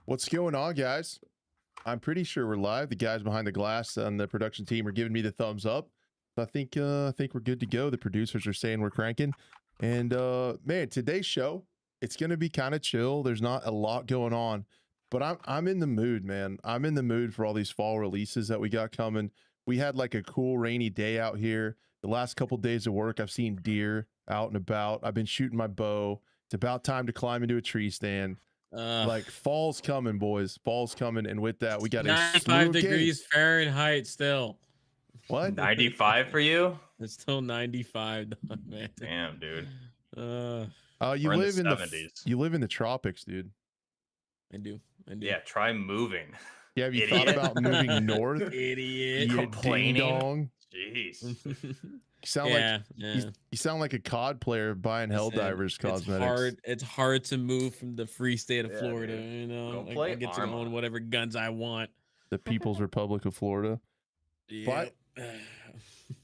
What's going on, guys? I'm pretty sure we're live. The guys behind the glass on the production team are giving me the thumbs up. So I think we're good to go. The producers are saying we're cranking. And man, today's show, it's gonna be kind of chill. There's not a lot going on, but I'm in the mood, man. I'm in the mood for all these fall releases that we got coming. We had like a cool rainy day out here. The last couple days of work, I've seen deer out and about. I've been shooting my bow. It's about time to climb into a tree stand. Like fall's coming, boys. Fall's coming, and with that, we got a slew 95 of degrees games. Fahrenheit still. What? 95 for you? It's still 95, man. Damn, dude. You We're in live the in 70s. you live in the tropics, dude. I do. Yeah, try moving. Yeah, have you Idiot. thought about moving north? Idiot. You Complaining. ding-dong. Jeez. You sound you sound like a COD player buying Helldivers cosmetics. It's hard to move from the free state of Florida. Dude. You know, Go like, play I get Arma. to own whatever guns I want. The People's Republic of Florida. Yeah.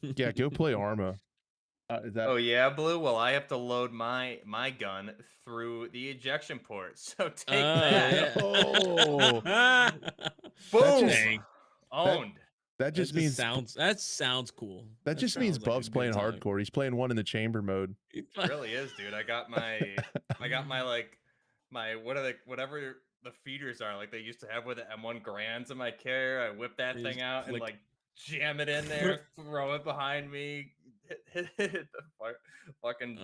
Yeah, go play Arma. Is that... Oh yeah, Blue. Well, I have to load my gun through the ejection port. So take that. Yeah. Oh, Boom. Owned. That just means sounds cool. That just means Buff's playing hardcore. He's playing one in the chamber mode. It really is, dude. I got my whatever the feeders are, like they used to have with the M1 Grands in my carrier. I whip that thing out and like jam it in there, throw it behind me, hit the fucking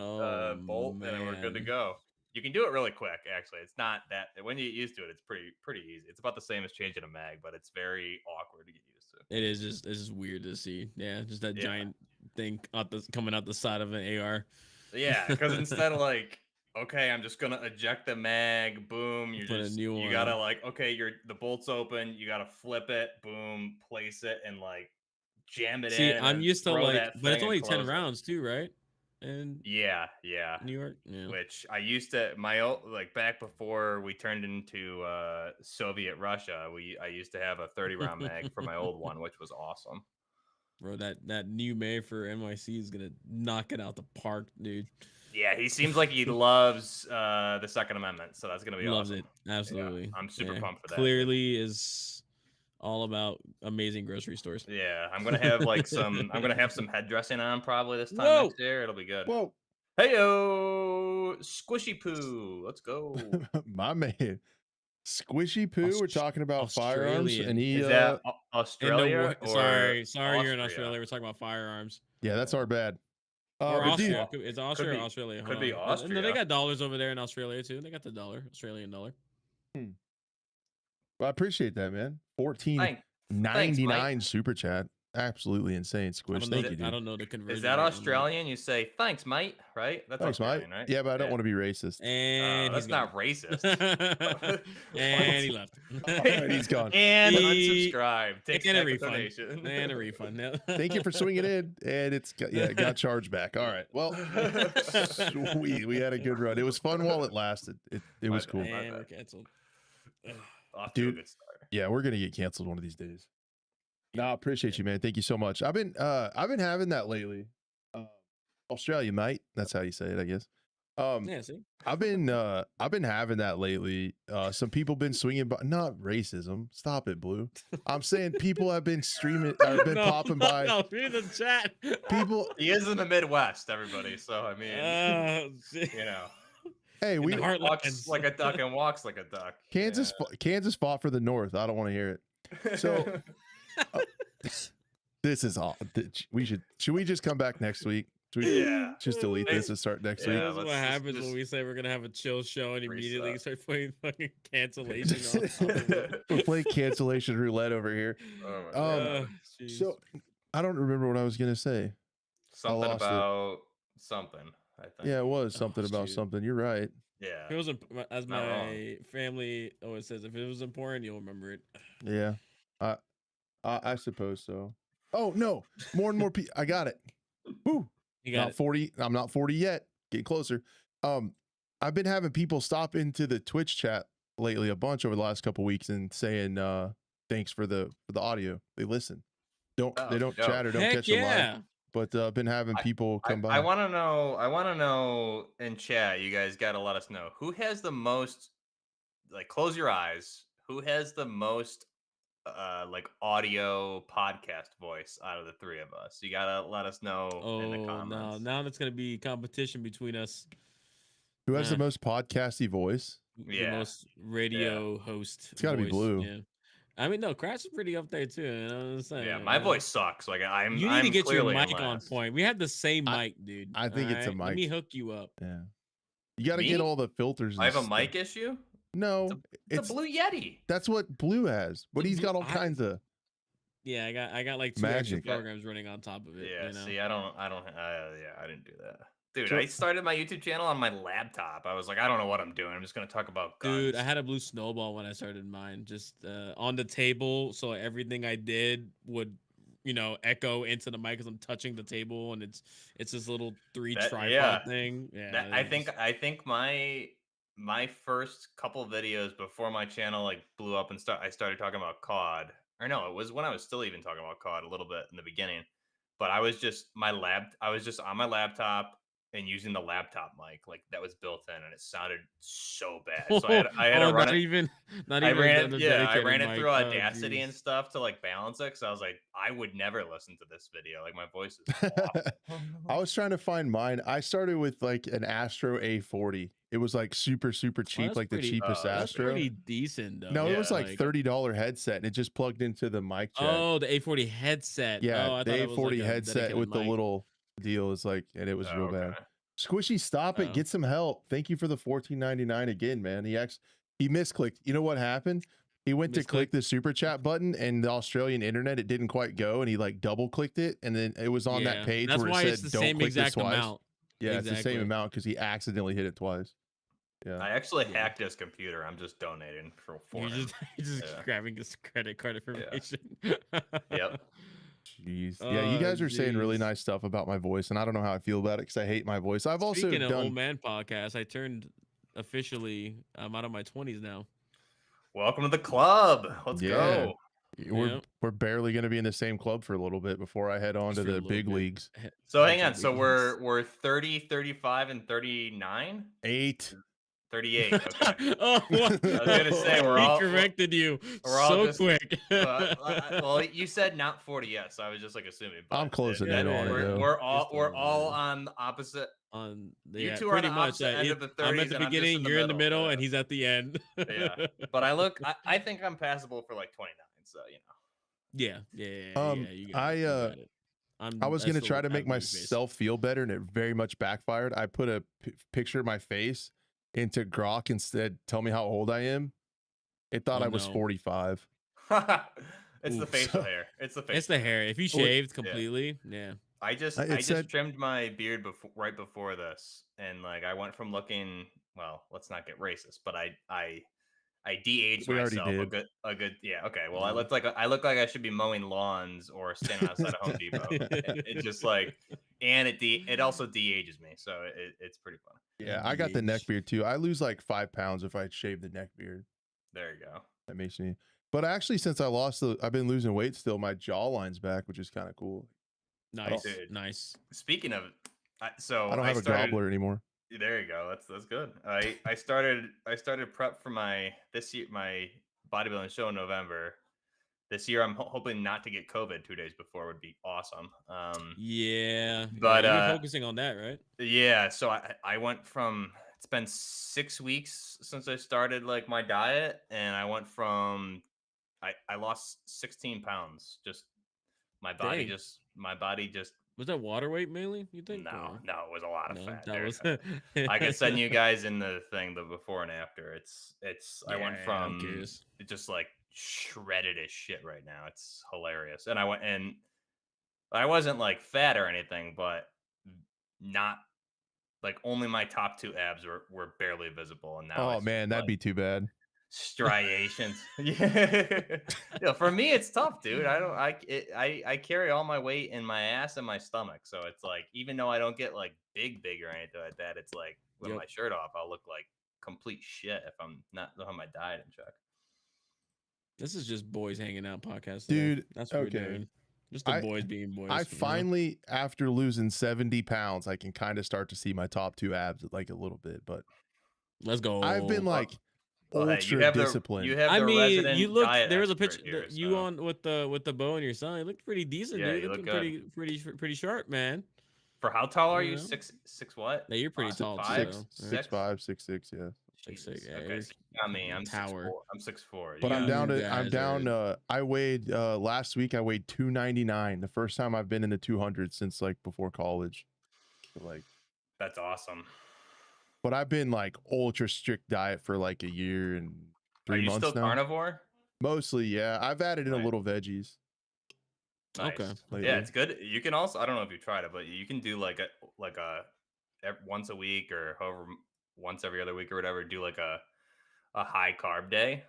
bolt, and we're good to go. You can do it really quick, actually. It's not that when you get used to it, it's pretty easy. It's about the same as changing a mag, but it's very awkward to get used to. It is it's just weird to see. Yeah, just that giant thing coming out the side of an AR. Yeah, because instead of like, okay, I'm just gonna eject the mag, boom, you gotta like, okay, the bolt's open, you gotta flip it, boom, place it, and like jam it in. See, I'm used to like, but it's only 10 it. rounds too, right? And yeah, New York, yeah. Which I used to like back before we turned into Soviet Russia. I used to have a 30-round mag for my old one, which was awesome. Bro, that new May for NYC is gonna knock it out the park, dude. Yeah, he seems like he loves the Second Amendment, so that's gonna be loves awesome. It absolutely. Yeah, I'm super pumped for that. Clearly is all about amazing grocery stores. Yeah, I'm gonna have like some head dressing on probably this time next year. It'll be good. Whoa. Heyo, Squishy Poo. Let's go. My man. Squishy Poo. We're talking about firearms. And is that Australia? Sorry, you're in Australia. We're talking about firearms. Yeah, that's our bad. Or Austria. It's Austria or Australia. Could be Austria. No, they got dollars over there in Australia too. They got the Australian dollar. Well, I appreciate that, man. $14.99 super chat. Absolutely insane, Squish. Thank you, dude. I don't know the conversion. Is that Australian? You say thanks, mate, right? That's thanks, mate. Right? Yeah, but I don't want to be racist. And that's not racist. And he left. And he's gone. And unsubscribed. Take and a refund. And a refund. Thank you for swinging in. And it got charged back. All right. Well, sweet. We had a good run. It was fun while it lasted. It was cool. And we're canceled. Dude, yeah, we're gonna get canceled one of these days. No, I appreciate you, man. Thank you so much. I've been having that lately. Australia, mate. That's how you say it, I guess. Yeah, see? I've been having that lately. Some people been swinging by. Not racism. Stop it, Blue. I'm saying people have been streaming. Popping by. No, read the chat. People. He is in the Midwest, everybody. So I mean, you know. Hey, we walks like a duck and walks like a duck. Kansas fought for the North. I don't want to hear it. So this is all. Should we just come back next week? Just delete this and start next week. That's what happens when we say we're gonna have a chill show and immediately start playing fucking cancellation. We're playing cancellation roulette over here. Oh my so I don't remember what I was gonna say. Something about something. I think. Yeah, it was something about something. You're right. Yeah. If it was, as my family always says, if it was important, you'll remember it. Yeah, I suppose so. Oh no, more and more people. I got it. Woo. You got not 40. I'm not 40 yet. Getting closer. I've been having people stop into the Twitch chat lately a bunch over the last couple weeks and saying thanks for the audio. They listen. They don't chat or don't catch it live. But I've been having people come by. I want to know in chat, you guys got to let us know who has the most like close your eyes. Who has the most like audio podcast voice out of the three of us? You gotta let us know in the Oh no, comments. now it's gonna be competition between us. Who has the most podcasty voice? The Yeah. most radio host. It's gotta be voice, Blue. Yeah. I mean, no, Crash is pretty up there too. You know what I'm saying? Yeah, my voice sucks. Like I'm You need to get your clearly in mic on last. point. We have the same I- mic, dude. I think it's a alright? Let me mic. hook you up. Yeah. You got to Me? get all the filters. I And have a stuff. mic issue. No, It's a Blue Yeti. that's what Blue has. But The he's Blue- got all I- kinds of. Yeah, I got like 2 Magic. extra programs running on top of it. Yeah, you know? see, I didn't do that. Dude, So- I started my YouTube channel on my laptop. I was like, I don't know what I'm doing. I'm just gonna talk about guns. Dude, I had a blue snowball when I started mine, just on the table, so everything I did would, echo into the mic because I'm touching the table, and it's this little 3 tripod yeah. thing. Yeah, That, I think my first couple videos before my channel like blew up and I started talking about COD. Or no, it was when I was still even talking about COD a little bit in the beginning. But I was just on my laptop and using the laptop mic like that was built in, and it sounded so bad. So I had to run it. I ran it through Audacity and stuff to like balance it, because I was like, I would never listen to this video. Like my voice is awful. I was trying to find mine. I started with like an Astro A40. It was like super cheap, that's like the pretty- cheapest That's Astro. pretty decent, though. No, it was Yeah, like $30 headset, and it just plugged into the mic jack. Oh, the A40 headset. Yeah, oh, I the thought it was A40 like a headset dedicated with the mic. little deal is like, and it was real bad. Okay. Squishy, stop it. Oh. Get some help. Thank you for the $14.99 again, man. He misclicked. You know what happened? He went to click the super chat button, and the Australian internet, it didn't quite go, and he like double clicked it, and then it was on that Yeah, page That's where why it it's said the don't same click this exact twice. amount. Yeah, it's the same Exactly. amount because he accidentally hit it twice. Yeah. I actually hacked his computer. I'm just donating for You're him. just Yeah. grabbing his credit card information. Yep. Jeez. Yeah, you guys are saying really jeez. nice stuff about my voice, and I don't know how I feel about it because I hate my voice. I've also Speaking of done. old man podcast, I turned officially. I'm out of my 20s now. Welcome to the club. Let's Yeah. go. We're barely going to be in the same club for a little bit before I head on Just to for a the little big bit. leagues. So hang Bunch on. of So weakness. we're 30, 35, and 39? 8. 38. Okay. Oh, I was gonna say we're he all corrected you we're all so just- quick. well, you said not 40 yet, so I was just like assuming. But I'm closing in on it, though. We're all Just we're over all there. on the opposite. On You two are pretty on the much. opposite end of the 30s. I'm at the and I'm just beginning, in the you're in the middle, yeah. and he's at the end. Yeah. But I think I'm passable for like 29. So Yeah. You got it. I was going to try to make myself feel better, and it very much backfired. I put a picture of my face into Grok and said, tell me how old I am. It thought I was 45. It's the facial hair. It's the facial. It's the hair. If you shaved completely, I just trimmed my beard right before this, and like I went from looking, well, let's not get racist, but I de-aged myself a good yeah, okay. Well, I look like I should be mowing lawns or standing outside of Home Depot. It just like, and it also de-ages me, so it's pretty fun. Yeah, I got the neck beard too. I lose like 5 pounds if I shave the neck beard. There you go. That makes me. But actually, since I lost I've been losing weight still. My jawline's back, which is kind of cool. Nice. Speaking of, I don't have a gobbler anymore. There you go. That's good. I started prep for my bodybuilding show in November. This year, I'm hoping not to get COVID 2 days before would be awesome. But you're focusing on that, right? Yeah. So I went from, it's been 6 weeks since I started like my diet, and I went from I lost 16 pounds. Just my body just was that water weight mainly, you think? No, it was a lot of fat. That was I can send you guys in the thing, the before and after. It's I went from just like shredded as shit right now. It's hilarious. And I wasn't like fat or anything, but not like, only my top 2 abs were barely visible. And now that'd be too bad. Striations. Yeah. For me, it's tough, dude. I carry all my weight in my ass and my stomach, so it's like, even though I don't get like big or anything like that, it's like with my shirt off, I'll look like complete shit if I'm not on my diet in check. This is just boys hanging out podcast, dude. That's what we're doing. Just the boys being boys. I finally, after losing 70 pounds, I can kind of start to see my top 2 abs like a little bit, but let's go. I've been like Well, hey, ultra disciplined. you have I the mean, resident you look. diet There was a expert picture here, you so on with the bow in your son. You looked pretty decent, yeah, dude. you look Looking good. pretty sharp, man. For how tall are You you? know, Six what? yeah, you're pretty tall too, Five, though. Yeah. Six six? five, 6'6", yeah. Jesus. Yeah, Okay, you're so you got me. a I'm six tower. four. I'm 6'4". You But I'm got down me. to I'm guys are- down. I weighed last week. I weighed 299. The first time I've been in the 200 since like before college. So, like, That's awesome. but I've been like ultra strict diet for like a year and Are 3 you months still now. carnivore? Mostly, yeah. I've added in a Nice. little veggies. Nice. Okay. Lately. Yeah, it's good. You can also, I don't know if you tried it, but you can do like a once a week or however once every other week or whatever, do like a high carb day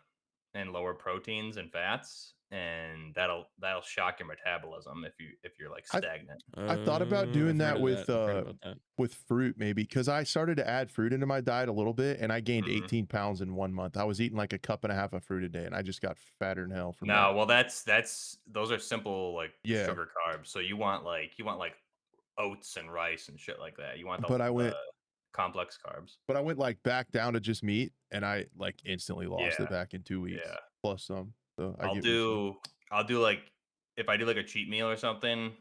and lower proteins and fats, and that'll shock your metabolism if you're like stagnant. I thought about doing I've that heard with of that. I've heard about that. with fruit maybe, because I started to add fruit into my diet a little bit and I gained Mhm. 18 pounds in 1 month. I was eating like a cup and a half of fruit a day and I just got fatter than hell from No, that. well those are simple like Yeah. sugar carbs. So you want like oats and rice and shit like that. You want But I the went complex carbs. like back down to just meat and I like instantly lost Yeah, it back in 2 weeks yeah. plus some. So I I'll get what you're saying. do I'll do like if I do like a cheat meal or something,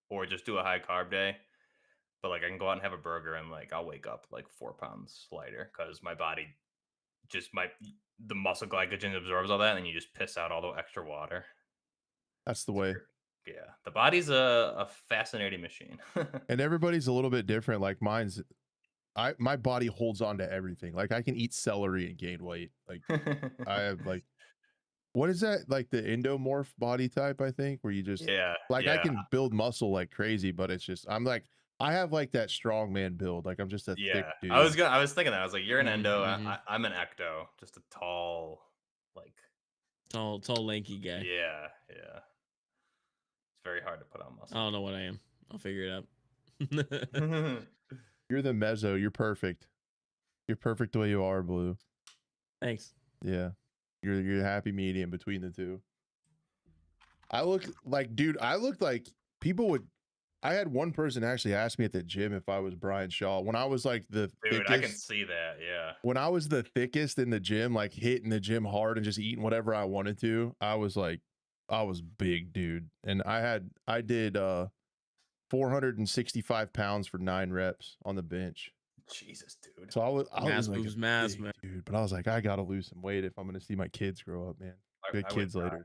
or just do a high carb day. But like I can go out and have a burger and like I'll wake up like 4 pounds lighter because my body just the muscle glycogen absorbs all that, and you just piss out all the extra water. That's the way. Yeah, the body's a fascinating machine. And everybody's a little bit different. Like my body holds on to everything. Like I can eat celery and gain weight. Like I have like, what is that? Like the endomorph body type, I think, where you just Yeah, like I yeah, can build muscle like crazy, but it's just I'm like I have like that strong man build. Like I'm just a thick yeah. dude. I was thinking that. I was like, you're an endo. Mhm. I'm an ecto, just a tall, like Tall, lanky guy. yeah, yeah. It's very hard to put on I muscle. don't know what I am. I'll figure it out. You're the mezzo. You're perfect. You're perfect the way you are, Blue. Thanks. Yeah. You're a happy medium between the two. I look like, dude, I looked like people would. I had one person actually ask me at the gym if I was Brian Shaw when I was like the Dude, thickest. I can see that. Yeah. When I was the thickest in the gym, like hitting the gym hard and just eating whatever I wanted to, I was big, dude. And I did 465 pounds for 9 reps on the bench. Jesus, dude. So I was like moves a mass, big man. dude, but I was like, I gotta lose some weight if I'm gonna see my kids grow up, man. Big I would kids try. later.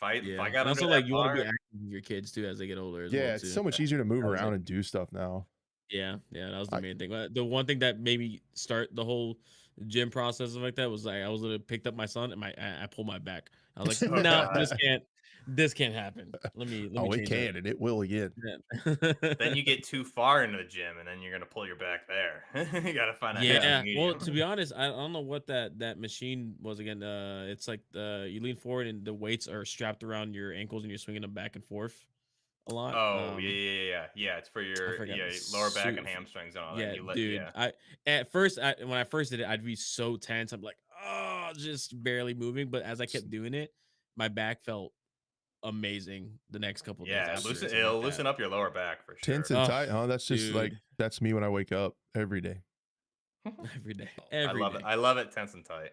If I And got also under like that you want to be bar, active with your kids too as they get older as Yeah, well it's too. so much easier to move That was around like- and do stuff now. Yeah, that was the main thing. The one thing that made me start the whole gym process like that was like I was picked up my son and I pulled my back. I was like, Oh, no, God. this can't happen. Let me Oh, it change can and it will again. that. then you get too far into the gym, and then you're gonna pull your back there. You gotta find a Yeah, happy well, medium. to be honest, I don't know what that machine was again. It's like you lean forward and the weights are strapped around your ankles and you're swinging them back and forth a lot. Oh yeah. It's for your forgot the lower back and suit- hamstrings and all Yeah, that. You dude. I at first, when I first did it, I'd be so tense. I'm like, oh, just barely moving. But as I kept doing it, my back felt amazing the next couple of days. yeah, After it, it'll loosen up your lower back for sure. Tense and Oh, tight, huh? That's just like dude. that's me when I wake up every day. every day. I love it. I love it tense and tight.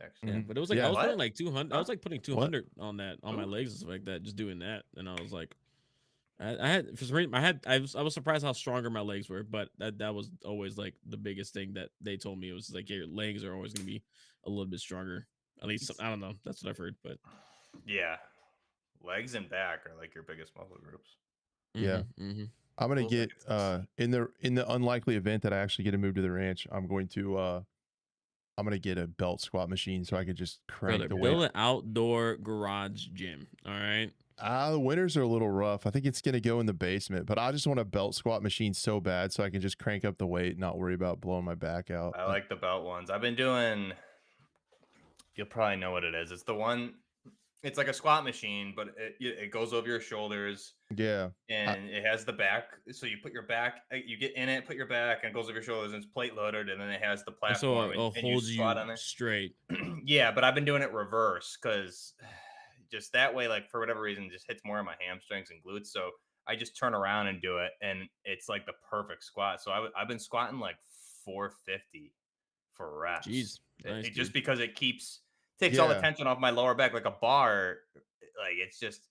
Actually, Yeah, but it was like Yeah. I was What? putting like 200. I was Huh? like putting 200 on that on my legs and stuff like that, just doing that. And I was like, I had for some reason I was surprised how stronger my legs were, but that was always like the biggest thing that they told me. It was like your legs are always gonna be a little bit stronger. At least I don't know. That's what I've heard. But yeah, legs and back are like your biggest muscle groups. Yeah. mhm. I'm gonna Cool get things. in the unlikely event that I actually get to move to the ranch, I'm gonna get a belt squat machine so I could just crank Brother, the build weight. an outdoor garage gym. All right. The winters are a little rough. I think it's gonna go in the basement, but I just want a belt squat machine so bad so I can just crank up the weight and not worry about blowing my back out. I like the belt ones. I've been doing. You'll probably know what it is. It's the one. It's like a squat machine, but it goes over your shoulders. Yeah. And it has the back, so you put your back, you get in it, put your back, and it goes over your shoulders, and it's plate loaded, and then it has the So platform, it and you holds squat you on it. straight. Yeah, but I've been doing it reverse because just that way, like for whatever reason, it just hits more of my hamstrings and glutes. So I just turn around and do it, and it's like the perfect squat. So I've been squatting like 450 for reps. Jeez. Nice, just dude. because it takes all the Yeah. tension off my lower back, like a bar. Like it's just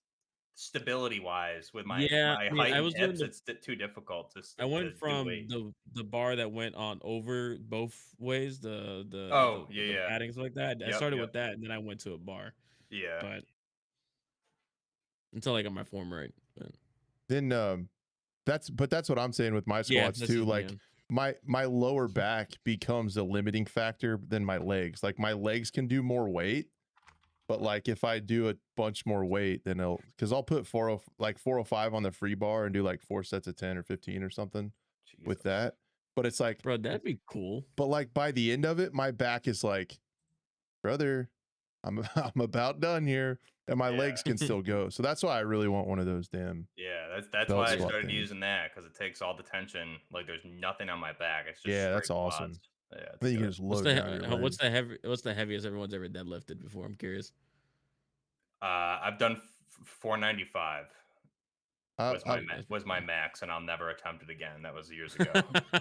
stability wise with my Yeah, I mean, height I and was doing hips, the. it's too difficult I to went do from weight. the bar that went on over both ways, Oh yeah, the yeah, paddings like that. I yep, started yep, with that, and then I went to a bar, yeah. but until I got my form right. But Then that's what I'm saying with my yeah, squats that's too. just me. Like my lower back becomes a limiting factor than my legs. Like my legs can do more weight, but like if I do a bunch more weight, then I'll put 405 on the free bar and do like 4 sets of 10 or 15 or something with Jesus. that. But it's like, Bro, that'd be cool. but like by the end of it, my back is like, brother, I'm about done here, and my Yeah. legs can still go. So that's why I really want one of those damn Yeah, that's belt why I squat started things. using that because it takes all the tension. Like there's nothing on my back. It's just Yeah, straight that's awesome. quads. Yeah, it's Then you can good. just load down your legs. What's the heaviest everyone's ever deadlifted before? I'm curious. I've done 495 I, I, was my max, and I'll never attempt it again. That was years ago.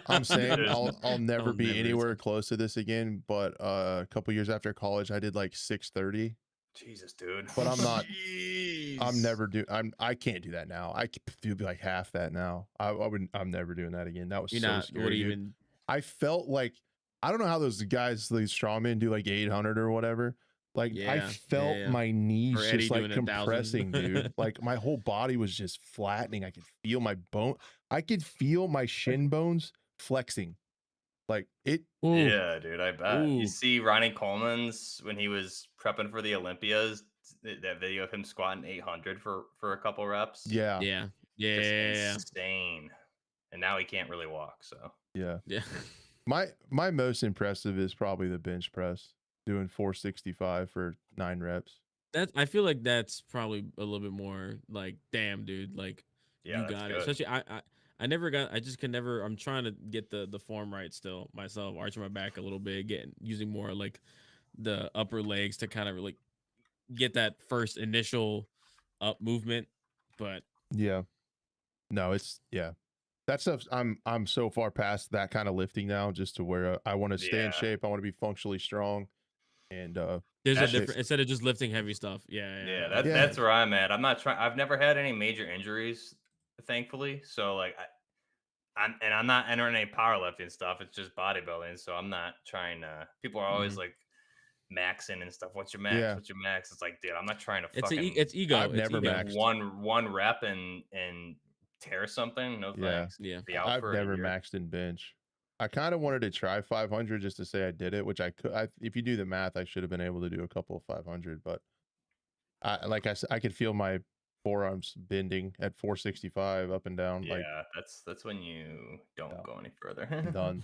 I'm saying There's I'll never I'll be never anywhere attempt. close to this again. But a couple years after college, I did like 630. Jesus, dude. But I'm not. I'm Jeez. never do. I can't do that now. I could do like half that now. I wouldn't. I'm never doing that again. That was You're so not. scary, What dude. even? I felt like I don't know how those guys, these strongmen, do like 800 or whatever. Like I Yeah, felt yeah. my knees Or Eddie just like doing 1,000. compressing, dude. Like my whole body was just flattening. I could feel my bone. I could feel my shin bones flexing. Like it. Ooh, Yeah, dude, I bet. You ooh. see Ronnie Coleman's when he was prepping for the Olympias, that video of him squatting 800 for a couple reps. Yeah. Yeah, Just yeah, insane. And now he can't really walk, so. Yeah. yeah. My most impressive is probably the bench press, doing 465 for 9 reps. That I feel like that's probably a little bit more like, damn, dude, like Yeah, you that's got it. good. Especially I never got. I just can never. I'm trying to get the form right still myself, arching my back a little bit, using more like the upper legs to kind of like get that first initial up movement. But Yeah. No, it's yeah. That stuff I'm so far past that kind of lifting now, just to where I want to stay in Yeah. shape. I want to be functionally strong, and there's a That's different instead of just lifting heavy stuff. Yeah, Yeah, I get that's that. where I'm at. I'm not trying. I've never had any major injuries, thankfully. So like, I'm not entering any powerlifting stuff. It's just bodybuilding. So I'm not trying to. People are always Mhm. like maxing and stuff. What's your max? yeah, What's your max? It's like, dude, I'm not trying to It's fucking it's ego. I've It's never ego. get maxed. one rep and tear something. No Yeah, thanks. Yeah. Be out I've for a never year. maxed in bench. I kind of wanted to try 500 just to say I did it, which I could. If you do the math, I should have been able to do a couple of 500, but I could feel my forearms bending at 465 up and down. Like Yeah, that's when you don't No. go any further. done.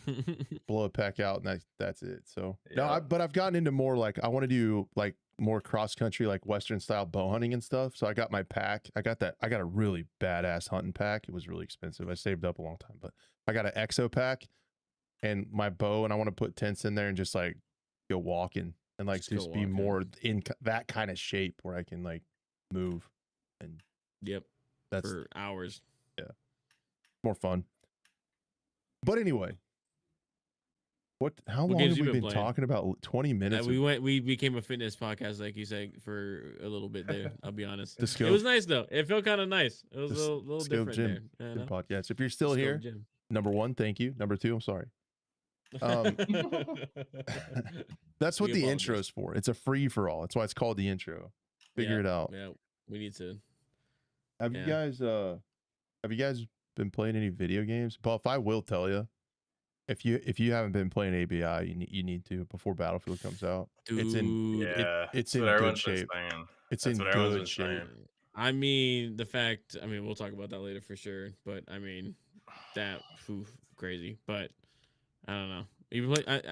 Blow a pec out, and that's it. So no, Yeah. but I've gotten into more like I want to do like more cross country, like Western style bow hunting and stuff. So I got my pack. I got a really badass hunting pack. It was really expensive. I saved up a long time, but I got an exo pack and my bow, and I want to put tents in there and just like go walking and like Just go just be walking. more in that kind of shape where I can like move, and Yep. that's For hours. more fun. But anyway, how What long games have you we been been playing? talking about? 20 minutes. We became a fitness podcast, like you said, for a little bit there. I'll be honest. The It Scope- was nice though. It felt kind of nice. It was the a little Scope different Gym. there. You Good know? podcast. If you're still Scope here, Gym. number 1, thank you. Number 2, I'm sorry. That's what We the apologize. intro is for. It's a free for all. That's why it's called the intro. Figure Yeah, it out. Yeah, we need to. Have Yeah. you guys been playing any video games? Buff, I will tell you. If you haven't been playing ABI, you need to before Battlefield comes out. It's in Dude, Yeah, it's that's in what good everyone's been shape. saying. It's That's in what everyone's good been shape. saying. I mean, we'll talk about that later for sure. But I mean, that crazy. But I don't know.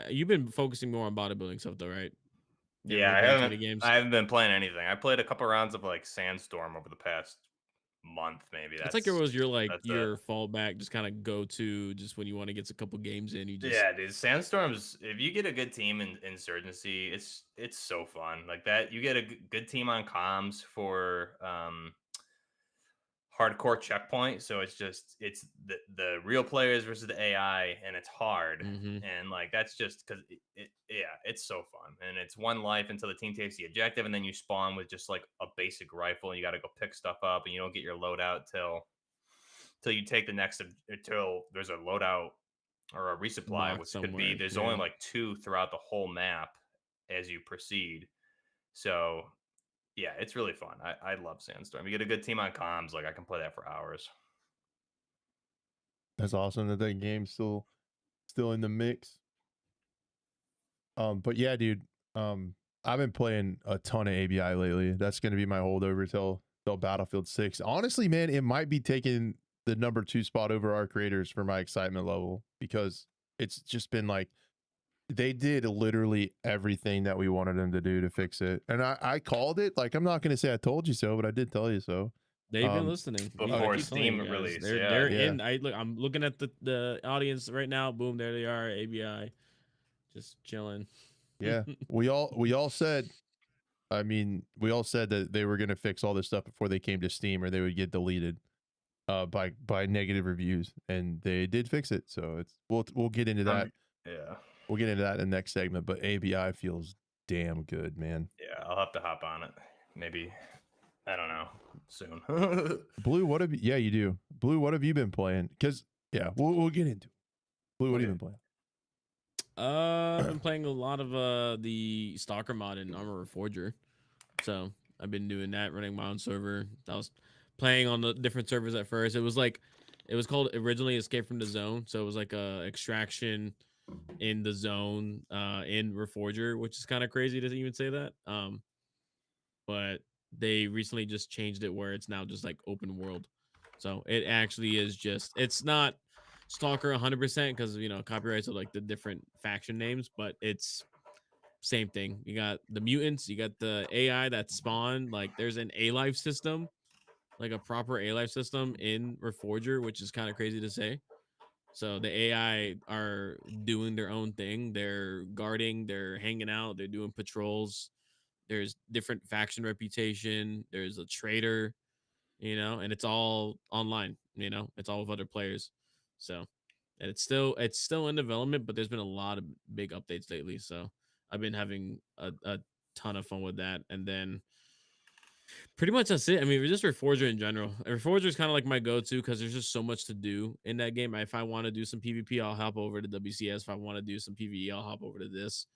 You've been focusing more on bodybuilding stuff though, right? You Yeah, really playing too many games. I haven't been playing anything. I played a couple rounds of like Sandstorm over the past month, maybe. It's like it was your That's it. fallback, just kind of go to just when you want to get a couple games in. You just Yeah, dude. Sandstorms. If you get a good team in Insurgency, it's so fun. Like that, you get a good team on comms for hardcore checkpoint, so it's the real players versus the AI, and it's hard. Mm-hmm. And like that's just because it's so fun, and it's one life until the team takes the objective, and then you spawn with just like a basic rifle, and you got to go pick stuff up, and you don't get your loadout till you take the next until there's a loadout or a resupply, Box which could be somewhere. there's Yeah. only like 2 throughout the whole map as you proceed. So yeah, it's really fun. I love Sandstorm. You get a good team on comms, like I can play that for hours. That's awesome that game's still in the mix. But yeah, dude. I've been playing a ton of ABI lately. That's gonna be my holdover till Battlefield 6. Honestly, man, it might be taking the number 2 spot over our creators for my excitement level, because it's just been like they did literally everything that we wanted them to do to fix it. And I called it. Like, I'm not gonna say I told you so, but I did tell you so. They've been listening Before keep telling Steam you guys. release. They're Yeah. in. I'm looking at the audience right now. Boom, there they are. ABI, just chilling. Yeah. we all said, I mean, we all said that they were gonna fix all this stuff before they came to Steam, or they would get deleted by negative reviews, and they did fix it. So it's we'll get into that. Yeah. We'll get into that in the next segment, but ABI feels damn good, man. Yeah, I'll have to hop on it. Maybe, I don't know, soon. Blue, what have you? Yeah, you do. Blue, what have you been playing? Because yeah, we'll get into it. Blue, what have you been playing? I've been playing a lot of the Stalker mod in Armor Reforger. So I've been doing that, running my own server. I was playing on the different servers at first. It was called originally Escape from the Zone. So it was like a extraction in the zone in Reforger, which is kind of crazy to even say that. But they recently just changed it where it's now just like open world. So it actually is just, it's not Stalker 100% because, you know, copyrights are like the different faction names, but it's same thing. You got the mutants, you got the AI that spawn. Like there's an A-life system, like a proper A-life system in Reforger, which is kind of crazy to say. So the AI are doing their own thing. They're guarding, they're hanging out, they're doing patrols. There's different faction reputation. There's a trader, you know, and it's all online, you know, it's all with other players. So, and it's still in development, but there's been a lot of big updates lately. So I've been having a ton of fun with that. And then pretty much that's it. I mean, just Reforger in general. Reforger is kind of like my go-to because there's just so much to do in that game. If I want to do some PvP, I'll hop over to WCS. If I want to do some PvE, I'll hop over to this.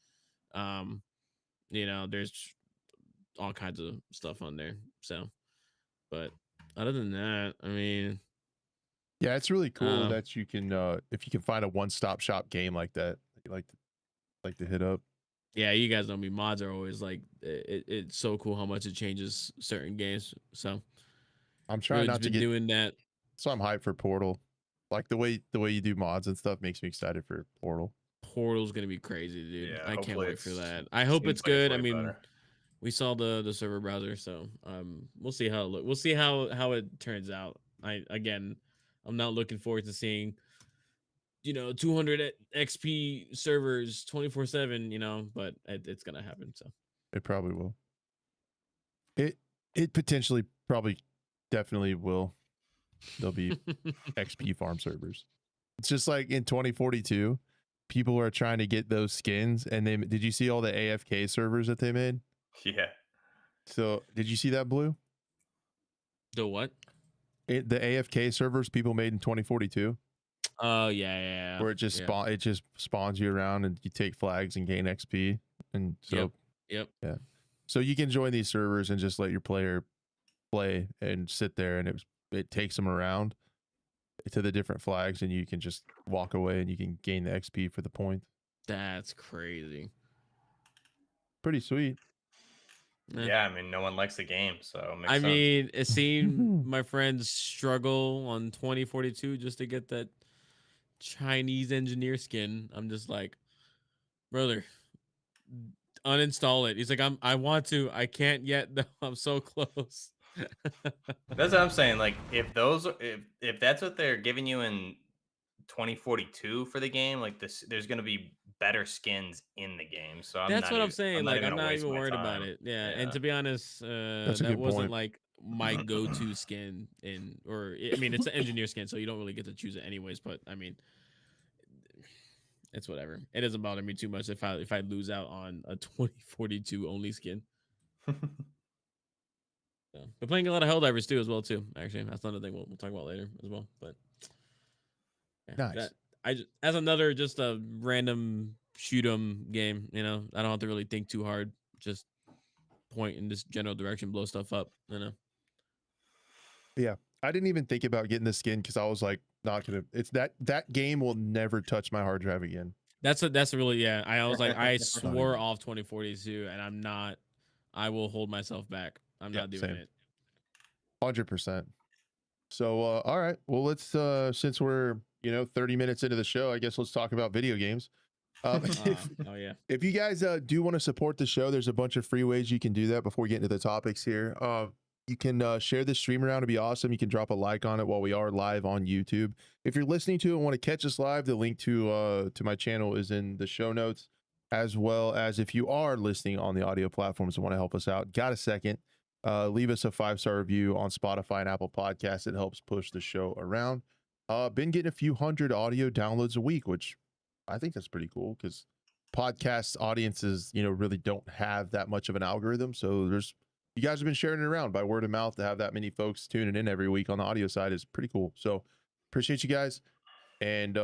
You know, there's all kinds of stuff on there. So, but other than that, I mean, yeah, it's really cool that you can if you can find a one-stop shop game like that, you like to hit up. Yeah, you guys know me. Mods are always like it's so cool how much it changes certain games. So I'm trying really not just to been get doing that. So I'm hyped for Portal. Like the way you do mods and stuff makes me excited for Portal. Portal's gonna be crazy, dude. Yeah, I can't wait for hopefully that. I hope seems it's like it's good. I way mean, better. we saw the server browser, so we'll see how it look. We'll see how it turns out. I'm not looking forward to seeing, you know, 200 XP servers 24/7, you know, but it's gonna happen. So It probably will. It potentially probably definitely will. There'll be XP farm servers. It's just like in 2042, people are trying to get those skins, and did you see all the AFK servers that they made? Yeah. So did you see that, Blue? The what? The AFK servers people made in 2042. Oh yeah. Where it just spawns you around and you take flags and gain XP. And so Yep. Yeah. So you can join these servers and just let your player play and sit there, and it takes them around to the different flags, and you can just walk away and you can gain the XP for the point. That's crazy. Pretty sweet. Yeah, I mean, no one likes the game, so it makes I sense. mean, it seemed my friends struggle on 2042 just to get that Chinese engineer skin. I'm just like, brother, uninstall it. He's like, I want to, I can't yet though. I'm so close. That's what I'm saying. Like, if that's what they're giving you in 2042 for the game, like this, there's gonna be better skins in the game. So That's what I'm saying. I'm like, not I'm gonna not waste even my worried about time. it. Yeah. And to be honest, That's a that good wasn't point. like my go-to skin I mean, it's an engineer skin, so you don't really get to choose it anyways. But I mean, it's whatever. It doesn't bother me too much if I lose out on a 2042 only skin. So, we're playing a lot of Helldivers too, as well too. Actually, that's another thing we'll talk about later as well. But yeah, Nice. as another just a random shoot 'em game. You know, I don't have to really think too hard. Just point in this general direction, blow stuff up. You know. Yeah, I didn't even think about getting the skin because I was like, not gonna. It's that game will never touch my hard drive again. That's really, yeah. I was like, I swore off 2042, and I'm not. I will hold myself back. I'm not doing it. 100%. So, all right. Well, let's since we're 30 minutes into the show, I guess let's talk about video games. Oh yeah. If you guys do want to support the show, there's a bunch of free ways you can do that before we get into the topics here. You can share this stream around. It'd be awesome. You can drop a like on it while we are live on YouTube. If you're listening to it and want to catch us live, the link to my channel is in the show notes, as well as if you are listening on the audio platforms and want to help us out, got a second, leave us a 5-star review on Spotify and Apple Podcasts. It helps push the show around. Been getting a few hundred audio downloads a week, which I think that's pretty cool because podcast audiences, really don't have that much of an algorithm. So you guys have been sharing it around by word of mouth. To have that many folks tuning in every week on the audio side is pretty cool. So appreciate you guys. And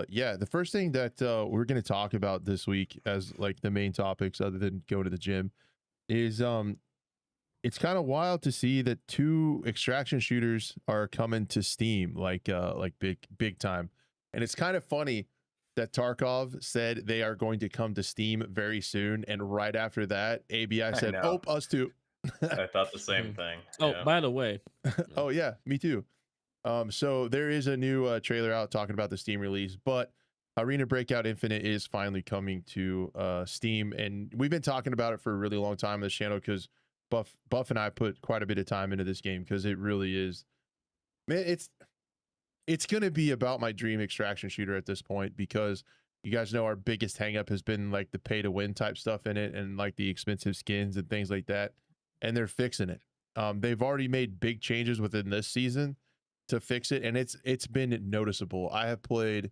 yeah, the first thing that we're going to talk about this week as like the main topics other than go to the gym is it's kind of wild to see that 2 extraction shooters are coming to Steam like big time. And it's kind of funny that Tarkov said they are going to come to Steam very soon, and right after that ABI said, "Oh, us too." I thought the same thing. Oh, yeah. by the way. Oh yeah, me too. So there is a new trailer out talking about the Steam release, but Arena Breakout Infinite is finally coming to Steam, and we've been talking about it for a really long time on this channel because Buff and I put quite a bit of time into this game because it really is, man, it's going to be about my dream extraction shooter at this point, because you guys know our biggest hang up has been like the pay to win type stuff in it and like the expensive skins and things like that. And they're fixing it. They've already made big changes within this season to fix it. And it's been noticeable. I haven't played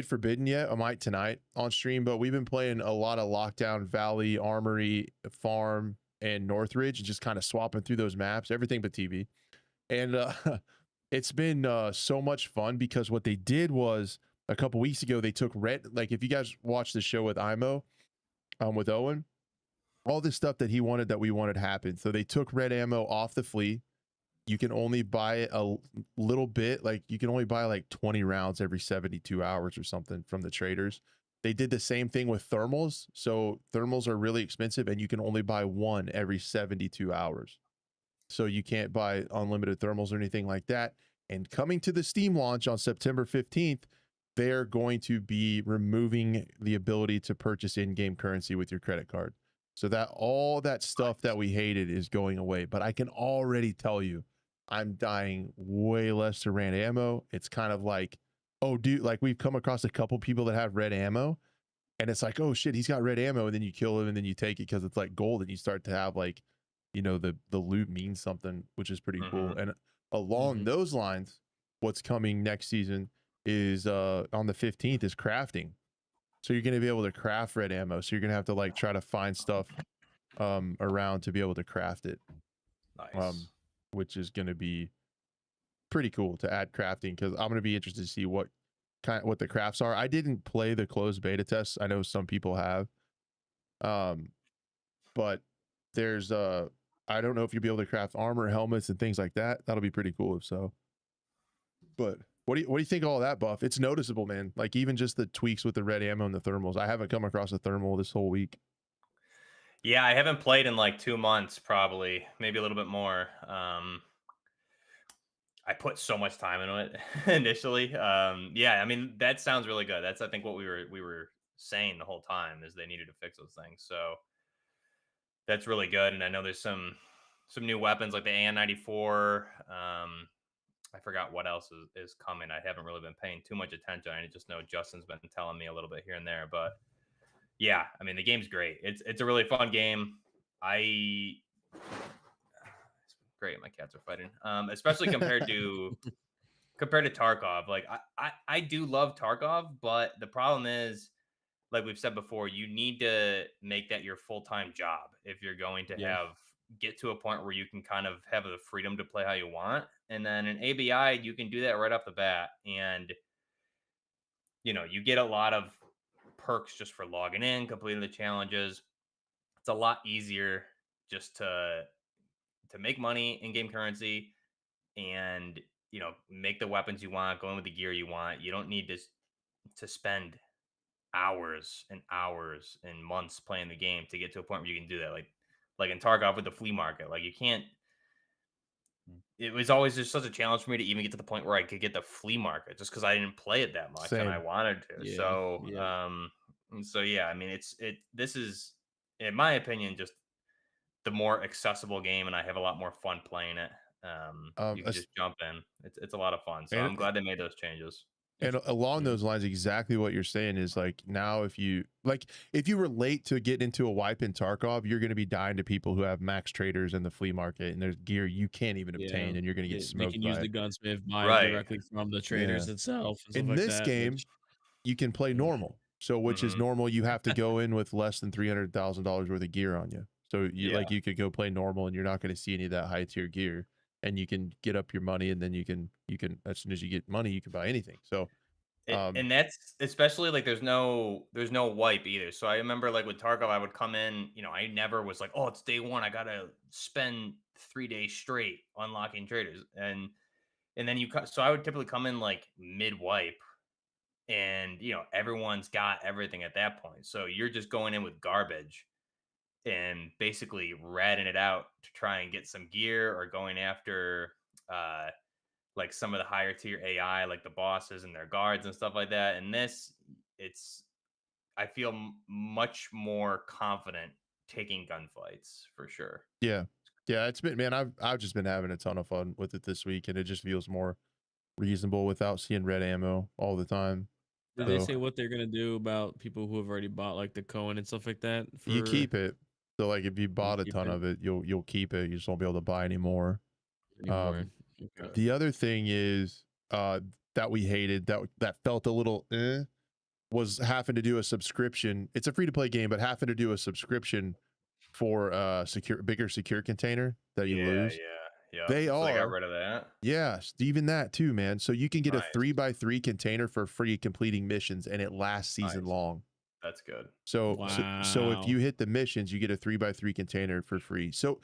Forbidden yet. I might tonight on stream, but we've been playing a lot of Lockdown, Valley, Armory, Farm, and Northridge, and just kind of swapping through those maps, everything but TV. And it's been so much fun because what they did was a couple weeks ago, they took like if you guys watched the show with IMO, with Owen, all this stuff that he wanted that we wanted happened. So they took red ammo off the flea. You can only buy a little bit, like you can only buy like 20 rounds every 72 hours or something from the traders. They did the same thing with thermals. So thermals are really expensive and you can only buy one every 72 hours. So you can't buy unlimited thermals or anything like that. And coming to the Steam launch on September 15th, they're going to be removing the ability to purchase in-game currency with your credit card. So that all that stuff that we hated is going away. But I can already tell you, I'm dying way less to red ammo. It's kind of like, oh, dude, like we've come across a couple people that have red ammo. And it's like, oh shit, he's got red ammo. And then you kill him and then you take it because it's like gold. And you start to have like, the loot means something, which is pretty cool. And along those lines, what's coming next season is on the 15th is crafting. So you're going to be able to craft red ammo. So you're going to have to like try to find stuff around to be able to craft it. Nice. Which is going to be pretty cool to add crafting, because I'm going to be interested to see what the crafts are. I didn't play the closed beta tests. I know some people have. But there's I don't know if you'll be able to craft armor, helmets, and things like that. That'll be pretty cool if so. But what do you think of all that, Buff? It's noticeable, man. Like even just the tweaks with the red ammo and the thermals. I haven't come across a thermal this whole week. Yeah, I haven't played in like 2 months, probably, maybe a little bit more. I put so much time into it initially. Yeah, I mean that sounds really good. That's I think what we were saying the whole time is they needed to fix those things. So that's really good. And I know there's some new weapons like the AN-94. I forgot what else is coming. I haven't really been paying too much attention. I just know Justin's been telling me a little bit here and there. But yeah, I mean the game's great. It's a really fun game. Great, my cats are fighting. Especially compared to Tarkov. Like I do love Tarkov, but the problem is, like we've said before, you need to make that your full-time job if you're going to Yeah. get to a point where you can kind of have the freedom to play how you want. And then in ABI, you can do that right off the bat. And you get a lot of perks just for logging in, completing the challenges. It's a lot easier just to make money in game currency and make the weapons you want, go in with the gear you want. You don't need to spend hours and hours and months playing the game to get to a point where you can do that. Like in Tarkov with the flea market, like you can't. It was always just such a challenge for me to even get to the point where I could get the flea market, just because I didn't play it that much and I Same. wanted to. Yeah. So, Yeah. so yeah, I mean, this is, in my opinion, just the more accessible game, and I have a lot more fun playing it. You can As- just jump in. It's a lot of fun. So and I'm glad they made those changes. And along Mhm. those lines, exactly what you're saying is like now if you relate to get into a wipe in Tarkov, you're going to be dying to people who have max traders in the flea market and there's gear you can't even Yeah. obtain and you're going to get They can smoked use by the it. gunsmith, buy it Right. directly from the Yeah. traders itself and stuff In like this that. game, Which you can play Mhm. normal. So which is Mhm. normal, you have to go in with less than $300,000 worth of gear on you. So Yeah. you could go play normal and you're not going to see any of that high tier gear and you can get up your money and then you can as soon as you get money, you can buy anything. So And that's especially like there's no wipe either. So I remember like with Tarkov, I would come in, I never was like, oh, it's day one. I gotta spend 3 days straight unlocking traders. And then so I would typically come in like mid wipe and everyone's got everything at that point. So you're just going in with garbage and basically ratting it out to try and get some gear or going after uh like some of the higher tier AI, like the bosses and their guards and stuff like that. And it's I feel much more confident taking gunfights for sure. yeah. Yeah, it's been, man, I've just been having a ton of fun with it this week and it just feels more reasonable without seeing red ammo all the time. did they So say what they're gonna do about people who have already bought like the Cohen and stuff like that you for keep it. So like if you you bought a keep ton it of it, you'll keep it. You just won't be able to buy any more. anymore? Um, Okay. the other thing is that we hated that felt a little was having to do a subscription. It's a free to play game, but having to do a subscription for bigger secure container that you Yeah, lose. yeah, yeah. They So they got are, rid of that. yes, even that too, man. So you can get a Nice, 3x3 container for free completing missions and it lasts season nice. long. That's good. So if Wow. you hit the missions, you get a 3x3 container for free. So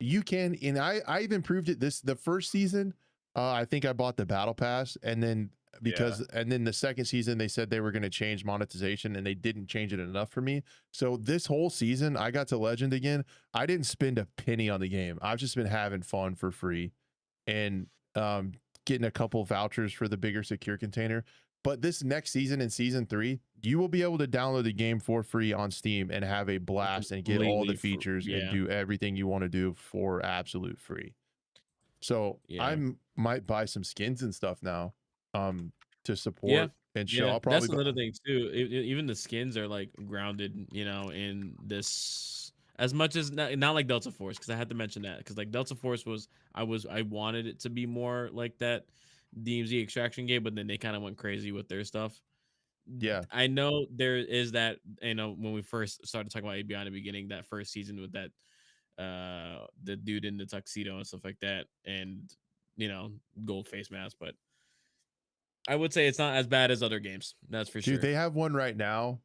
you can, and I even proved it the first season. I think I bought the battle pass, and then Yeah, the second season they said they were going to change monetization, and they didn't change it enough for me. So this whole season, I got to Legend again. I didn't spend a penny on the game. I've just been having fun for free, and um, getting a couple vouchers for the bigger secure container. But this next season in season 3, you will be able to download the game for free on Steam and have a blast and get all the Completely features and yeah. do everything you want to do for absolute free. So Yeah. might buy some skins and stuff now, to Yeah. support and show. Yeah. I'll That's probably another thing too. Even the skins are like grounded, in this as much as not like Delta Force, because I had to mention that because like Delta Force I wanted it to be more like that DMZ extraction game, but then they kind of went crazy with their stuff. yeah, I know there is that, when we first started talking about ABI in the beginning, that first season with that the dude in the tuxedo and stuff like that, and gold face mask, but I would say it's not as bad as other games. That's for dude, sure. they have one right now.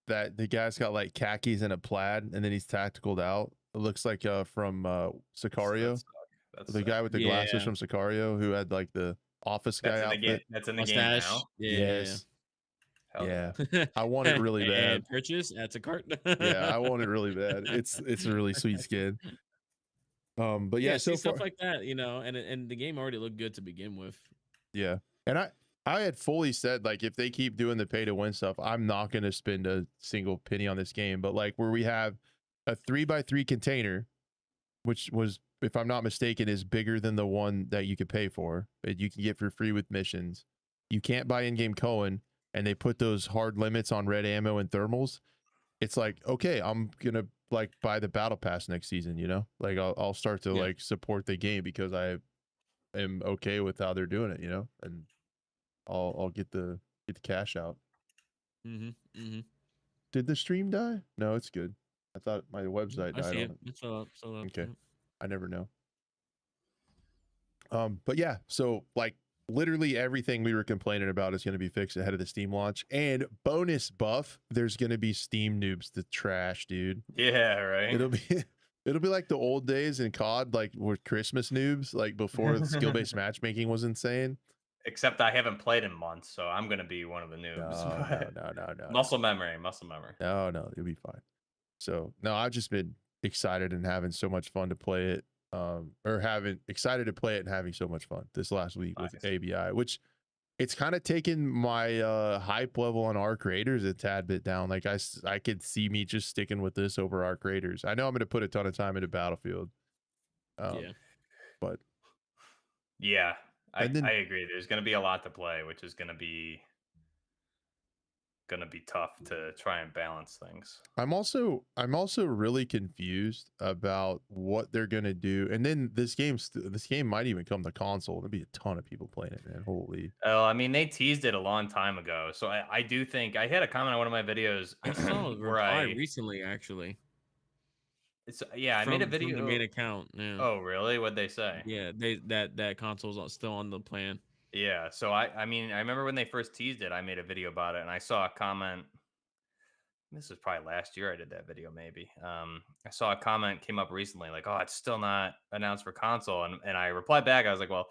That the guy's got like khakis and a plaid, and then he's tacticaled out. It looks like from Sicario. that's that's The sick. guy with the glasses Yeah. from Sicario who had like the office guy That's in the game. outfit. That's in the game Mustache. now. Yeah. Yes. Hell yeah. Yeah. I want it really bad. And purchase. That's a cart. Yeah, I want it really bad. It's a really sweet skin. But yeah, Yeah, see so stuff far, like that, and the game already looked good to begin with. yeah. And I had fully said like if they keep doing the pay to win stuff, I'm not going to spend a single penny on this game. But like where we have a 3x3 container, which was, if I'm not mistaken, is bigger than the one that you could pay for, that you can get for free with missions. You can't buy in-game Cohen, and they put those hard limits on red ammo and thermals. it's like, okay, I'm gonna like buy the battle pass next season, you know, like I'll start to like support the game because I am okay with how they're doing it, you know, and I'll get the cash out. Did the stream die? No, it's good. I thought my website I died see on it. it. It's still up. Still up. Okay. Yep. I never know. But yeah, so like literally everything we were complaining about is going to be fixed ahead of the Steam launch. And bonus buff, there's going to be Steam noobs to trash, dude. Yeah, right. It'll be it'll be like the old days in COD, like with Christmas noobs, like before skill-based matchmaking was insane. Except I haven't played in months, so I'm gonna be one of the noobs. No. Muscle memory. No, it'll be fine. So no, I've just been excited and having so much fun to play it. Excited to play it and having so much fun this last week with ABI, which it's kind of taken my hype level on our creators a tad bit down. Like I could see me just sticking with this over our creators. I know I'm going to put a ton of time into Battlefield. But yeah, I agree. There's going to be a lot to play, which is going to be tough to try and balance things. I'm also really confused about what they're gonna do. And then this game might even come to console. There'll be a ton of people playing it, man. Holy. Oh, I mean, they teased it a long time ago. So I do think I had a comment on one of my videos. I saw a reply recently, actually. I made a video from the main account. Yeah. Oh, really? What'd they say? Yeah, that console's still on the plan. Yeah, so I mean, I remember when they first teased it, I made a video about it, and I saw a comment. This was probably last year I did that video, maybe. I saw a comment came up recently, like, "Oh, it's still not announced for console," and I replied back. I was like, "Well,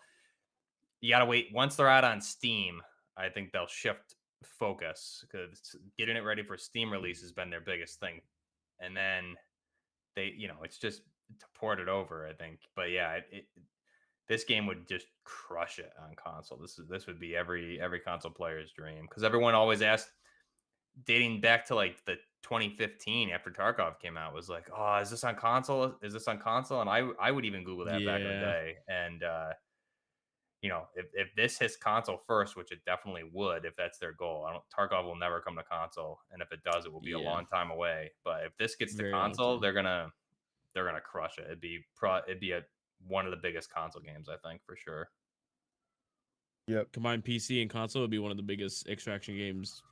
you gotta wait. Once they're out on Steam, I think they'll shift focus because getting it ready for Steam release has been their biggest thing, and then they, it's just to port it over, I think. But yeah, this game would just crush it on console. This would be every console player's dream because everyone always asked, dating back to like the 2015 after Tarkov came out, was like, "Oh, is this on console? Is this on console?" And I would even Google that back in the day. And if this hits console first, which it definitely would, if that's their goal. Tarkov will never come to console, and if it does, it will be a long time away. But if this gets to console, they're gonna crush it. It'd be one of the biggest console games, I think, for sure. Yep. Combined PC and console would be one of the biggest extraction games.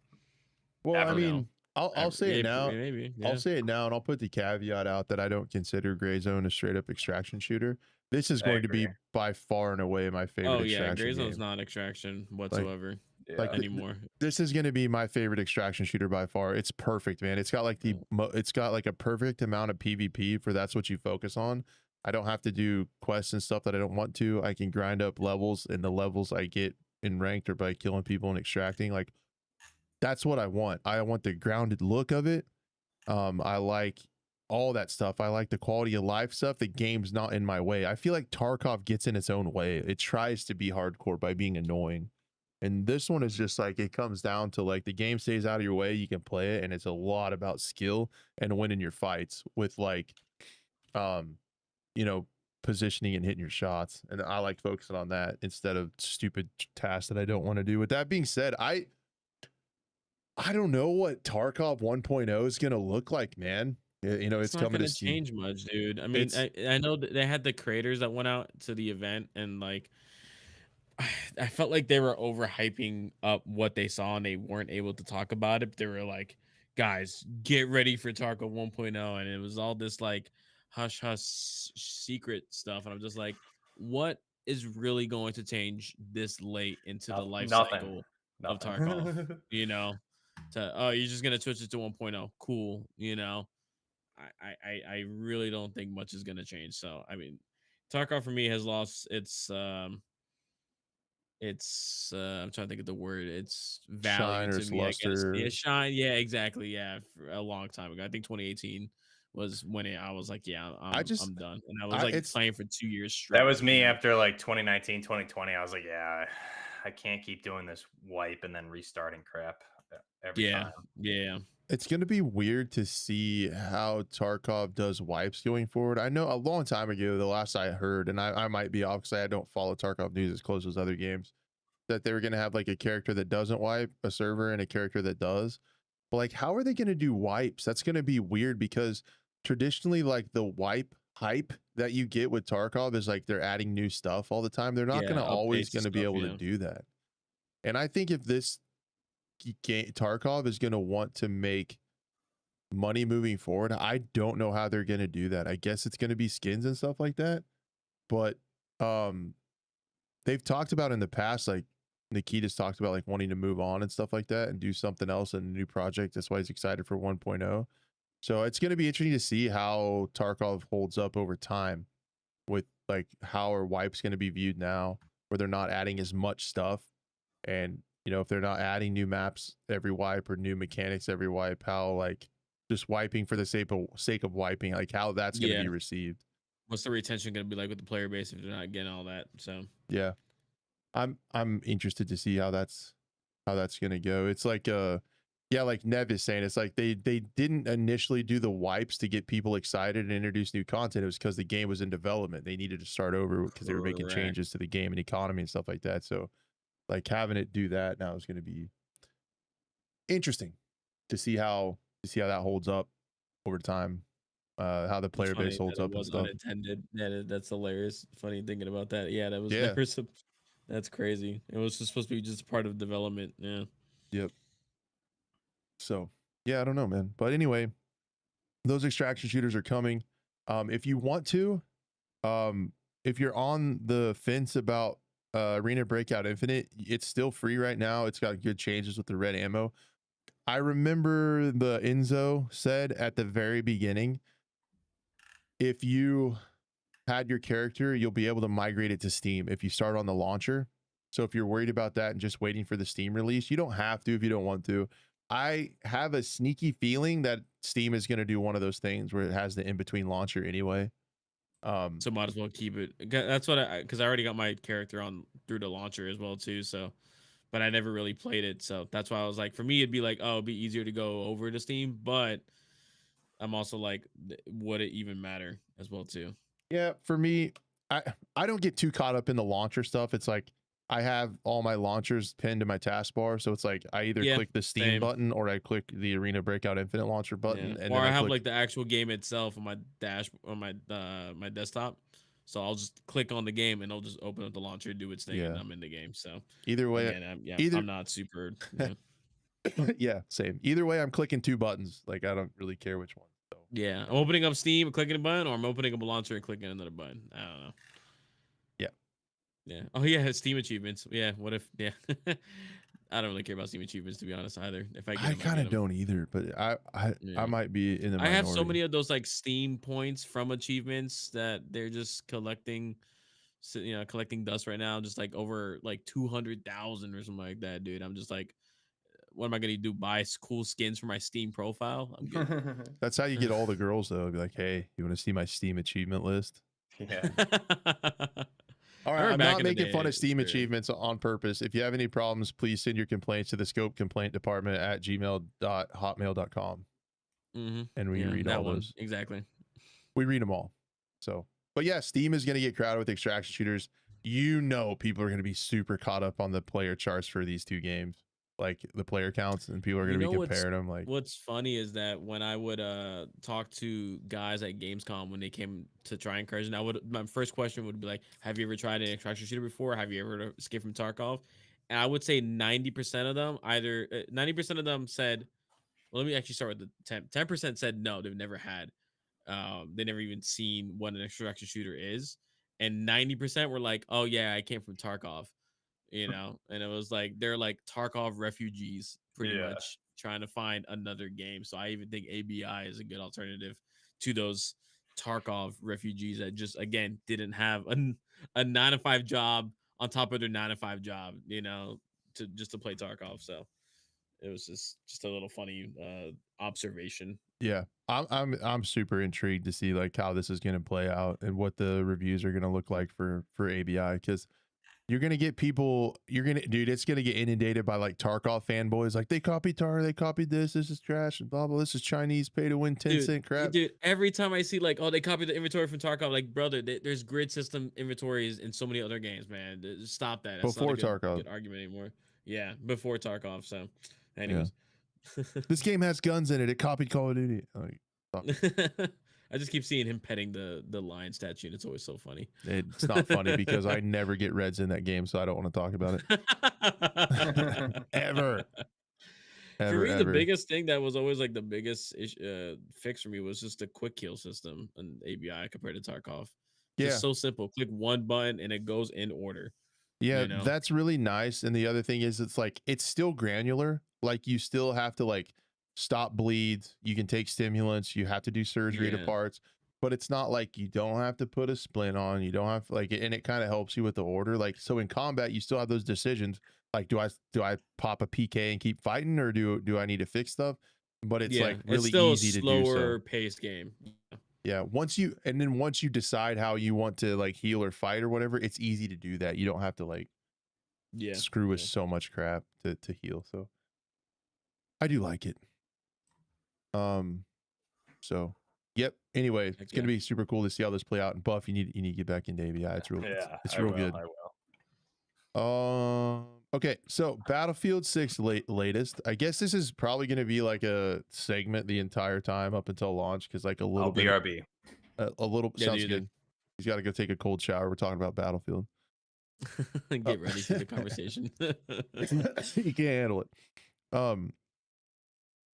Well, I mean, I'll say it now. Maybe, yeah. I'll say it now, and I'll put the caveat out that I don't consider Gray Zone a straight up extraction shooter. This is going to be by far and away my favorite extraction Gray Zone's game. not extraction whatsoever anymore. This is going to be my favorite extraction shooter by far. It's perfect, man. It's got like it's got like a perfect amount of PvP for that's what you focus on. I don't have to do quests and stuff that I don't want to. I can grind up levels, and the levels I get in ranked or by killing people and extracting. Like, that's what I want. I want the grounded look of it. I like all that stuff. I like the quality of life stuff. The game's not in my way. I feel like Tarkov gets in its own way. It tries to be hardcore by being annoying. And this one is just like, it comes down to like the game stays out of your way. You can play it. And it's a lot about skill and winning your fights with like, positioning and hitting your shots. And I like focusing on that instead of stupid tasks that I don't want to do. With that being said, I don't know what Tarkov 1.0 is going to look like, man. It's not coming going to to change much, dude. I mean, I know that they had the creators that went out to the event, and like, I felt like they were overhyping up what they saw, and they weren't able to talk about it. But they were like, "Guys, get ready for Tarkov 1.0," and it was all this like hush hush secret stuff, and I'm just like, what is really going to change this late into the life cycle of Tarkov? You're just gonna switch it to 1.0. Cool. I really don't think much is gonna change. So I mean, Tarkov for me has lost its I'm trying to think of the word. It's value to me, luster. I guess. Yeah, shine. Yeah, exactly. Yeah, for a long time ago. I think 2018 was when I was like, yeah, I'm done. And I was like playing for 2 years straight. That was me after like 2019, 2020. I was like, yeah, I can't keep doing this wipe and then restarting crap every time. Yeah. It's going to be weird to see how Tarkov does wipes going forward. I know a long time ago, the last I heard, and I might be off because I don't follow Tarkov news as close as other games, that they were going to have like a character that doesn't wipe a server and a character that does. But like, how are they going to do wipes? That's going to be weird because traditionally, like the wipe hype that you get with Tarkov is like they're adding new stuff all the time. They're not Yeah, going to always updates and going to be stuff. able to Yeah. do that. And I think if this game, Tarkov is going to want to make money moving forward, I don't know how they're going to do that. I guess it's going to be skins and stuff like that. But they've talked about in the past, like Nikita's talked about like wanting to move on and stuff like that and do something else in a new project. That's why he's excited for 1.0. So it's going to be interesting to see how Tarkov holds up over time with like how are wipes going to be viewed now, where they're not adding as much stuff. And, you know, if they're not adding new maps every wipe or new mechanics every wipe, how like just wiping for the sake of wiping, like how that's going to Yeah. be received. What's the retention going to be like with the player base if they're not getting all that? So Yeah. I'm interested to see how that's going to go. It's like yeah, like Nev is saying, it's like they didn't initially do the wipes to get people excited and introduce new content. It was because the game was in development. They needed to start over because they were making Correct. changes to the game and economy and stuff like that. So like having it do that now is going to be interesting to see how that holds up over time. How the It's player funny base holds that it up and was stuff. unattended. That's hilarious. Funny thinking about that. Yeah, that was Yeah. never. That's crazy. It was just supposed to be just part of development. Yeah. Yep. So yeah, I don't know, man. But anyway, those extraction shooters are coming. If you want to, if you're on the fence about Arena Breakout Infinite, it's still free right now. It's got good changes with the red ammo. I remember the Enzo said at the very beginning, if you had your character, you'll be able to migrate it to Steam if you start on the launcher. So if you're worried about that and just waiting for the Steam release, you don't have to if you don't want to. I have a sneaky feeling that Steam is going to do one of those things where it has the in-between launcher anyway. So might as well keep it. That's what because I already got my character on through the launcher as well too. So, but I never really played it. So that's why I was like, for me, it'd be like, oh, it'd be easier to go over to Steam. But I'm also like, would it even matter as well too? Yeah, for me, I don't get too caught up in the launcher stuff. It's like I have all my launchers pinned to my taskbar, so it's like I either click the Steam same. button or I click the Arena Breakout Infinite launcher button, and or then I have click, like the actual game itself on my dash on my my desktop. So I'll just click on the game and it'll just open up the launcher, do its thing, and Yeah. I'm in the game. So either way, again, I'm not super. yeah, same. Either way, I'm clicking two buttons. Like I don't really care which one. So Yeah, I'm opening up Steam and clicking a button, or I'm opening up a launcher and clicking another button. I don't know. Yeah. Yeah. Oh yeah, Steam achievements. Yeah. What if? Yeah. I don't really care about Steam achievements to be honest either. If I get I them, kind of don't either, but I might be in the minority. I have so many of those like Steam points from achievements that they're just collecting, collecting dust right now, just like over like 200,000 or something like that, dude. I'm just like, what am I gonna do? Buy cool skins for my Steam profile? I'm good. That's how you get all the girls though. Be like, hey, you want to see my Steam achievement list? Yeah. All right, I'm not making fun of it's Steam crazy. achievements on purpose. If you have any problems, please send your complaints to the scope complaint department at gmail.hotmail.com. And we read all those. Exactly. We read them all. So, but yeah, Steam is going to get crowded with extraction shooters. You know, people are going to be super caught up on the player charts for these two games, like the player counts, and people are going to be comparing them. Like, what's funny is that when I would talk to guys at Gamescom when they came to try Incursion, my first question would be like, "Have you ever tried an extraction shooter before? Have you ever escaped from Tarkov?" And I would say 90% of them, 90% of them said, well, let me actually start with the 10% said no, they've never had. They never even seen what an extraction shooter is, and 90% were like, "Oh yeah, I came from Tarkov," and it was like they're like Tarkov refugees, pretty much trying to find another game. So I even think ABI is a good alternative to those Tarkov refugees that just again didn't have a 9 to 5 job on top of their 9 to 5 job, to play Tarkov. So it was just a little funny observation. Yeah, I'm super intrigued to see like how this is going to play out and what the reviews are going to look like for ABI, because you're going to get people, it's going to get inundated by like Tarkov fanboys, like they copied they copied this is trash and blah blah, this is Chinese pay to win 10-cent crap. Dude, every time I see like, oh, they copied the inventory from Tarkov, like, brother, there's grid system inventories in so many other games, man. Stop that. That's Before not a Tarkov. good argument anymore. Yeah, before Tarkov. So anyways, This game has guns in it. It copied Call of Duty. Like, I just keep seeing him petting the lion statue, and it's always so funny. it's not funny because I never get reds in that game, so I don't want to talk about it. Ever. For me, the biggest thing that was always like the biggest fix for me was just the quick kill system and ABI compared to Tarkov. Yeah. Just so simple. Click one button and it goes in order. Yeah, you know? that's really nice. And the other thing is it's like it's still granular. Like you still have to like stop bleeds. You can take stimulants. You have to do surgery to parts. But it's not like you don't have to put a splint on. You don't have to, like, and it kind of helps you with the order. Like, so in combat, you still have those decisions. Like, do I pop a PK and keep fighting, or do I need to fix stuff? But it's like really it's still easy a to do so. slower paced game. Yeah, once you decide how you want to like heal or fight or whatever, it's easy to do that. You don't have to like screw with so much crap to heal. So I do like it. So yep. Anyway, it's gonna be super cool to see how this play out. And Buff, you need to get back into ABI. It's real. It's real good. I will. Okay, so Battlefield 6 latest. I guess this is probably going to be like a segment the entire time up until launch, because like a little bit. BRB. A little sounds good. He's got to go take a cold shower. We're talking about Battlefield. Get ready for the conversation. He can't handle it.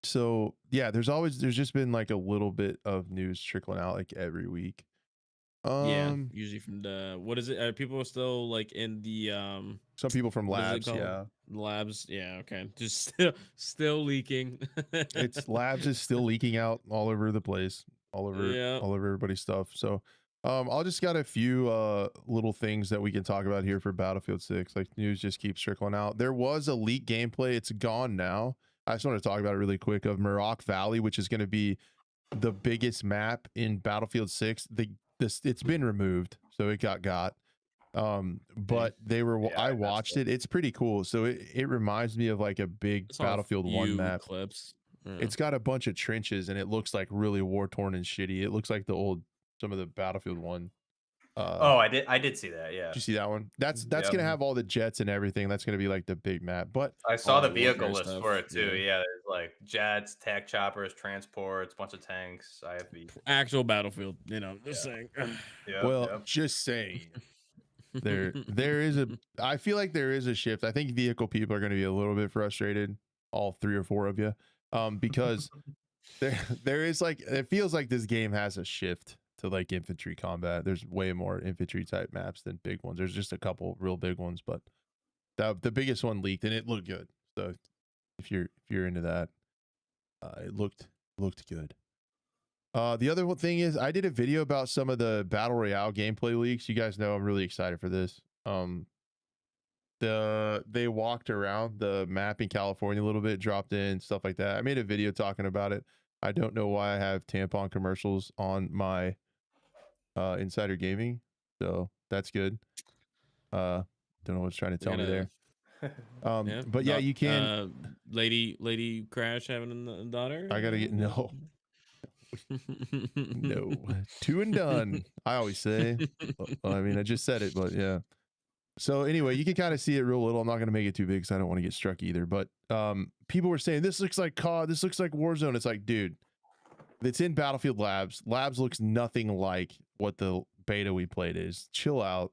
So yeah, there's just been like a little bit of news trickling out like every week. Usually from the what is it? Are people still like in the some people from labs, labs, okay, just still leaking. It's labs is still leaking out all over the place, all over everybody's stuff. So I'll just got a few little things that we can talk about here for Battlefield 6. Like news just keeps trickling out. There was a leak gameplay, it's gone now. I just want to talk about it really quick, of Muroc Valley, which is going to be the biggest map in Battlefield 6. It's been removed, so it got. But they were. I watched it. It's pretty cool. So it reminds me of like a big Battlefield 1 map. Clips. It's got a bunch of trenches, and it looks like really war torn and shitty. It looks like some of the Battlefield 1. I did see that. Yeah. Did you see that one? That's gonna have all the jets and everything. That's gonna be like the big map. But I saw the vehicle list for it too. Yeah, there's like jets, tac choppers, transports, bunch of tanks, IFV. Actual Battlefield, just saying. Just saying. There is I feel like there is a shift. I think vehicle people are going to be a little bit frustrated, all 3 or 4 of you, because there is like, it feels like this game has a shift to like infantry combat. There's way more infantry type maps than big ones. There's just a couple real big ones, but the biggest one leaked and it looked good. So if you're into that, it looked good. The other thing is I did a video about some of the Battle Royale gameplay leaks. You guys know I'm really excited for this. They walked around the map in California a little bit, dropped in stuff like that. I made a video talking about it. I don't know why I have tampon commercials on my Insider Gaming, so that's good. Don't know what's trying to tell me there. But yeah, you can. Lady Crash having a daughter. I gotta get no. 2 and done. I always say. I mean, I just said it, but yeah. So anyway, you can kind of see it real little. I'm not going to make it too big because I don't want to get struck either. But people were saying this looks like COD. This looks like Warzone. It's like, dude, it's in Battlefield Labs. Labs looks nothing like what the beta we played is. Chill out.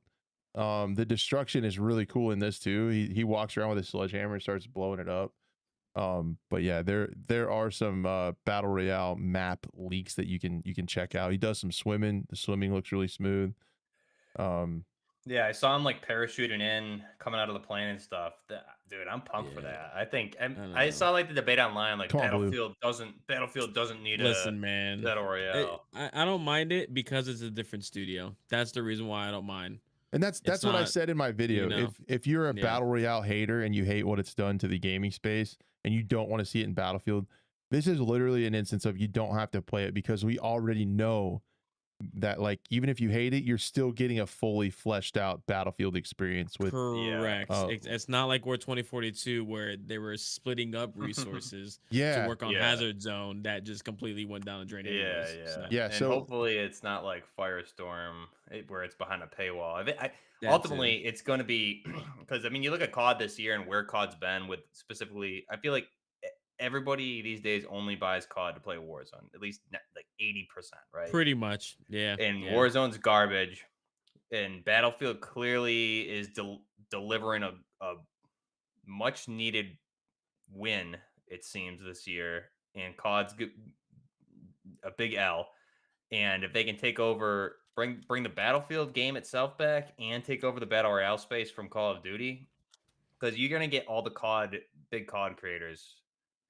The destruction is really cool in this too. He walks around with a sledgehammer and starts blowing it up. But yeah, there are some Battle Royale map leaks that you can check out. He does some swimming. The swimming looks really smooth. Yeah, I saw him like parachuting in, coming out of the plane and stuff. Dude, I'm pumped for that. I think I saw like the debate online, like Battlefield doesn't need man, Battle Royale. I don't mind it because it's a different studio. That's the reason why I don't mind. And that's what I said in my video. If you're a Battle Royale hater and you hate what it's done to the gaming space and you don't want to see it in Battlefield, this is literally an instance of you don't have to play it, because we already know that like even if you hate it, you're still getting a fully fleshed out Battlefield experience with correct. It's not like War 2042 where they were splitting up resources to work on Hazard Zone that just completely went down the drain. So hopefully it's not like Firestorm where it's behind a paywall. Ultimately it's going to be because I mean you look at COD this year and where COD's been with specifically, I feel like everybody these days only buys COD to play Warzone, at least like 80%, right? Pretty much. Yeah. And Yeah. Warzone's garbage, and Battlefield clearly is delivering a much needed win, it seems, this year, and COD's a big L. And if they can take over, bring the Battlefield game itself back, and take over the Battle Royale space from Call of Duty, because you're gonna get all the big COD creators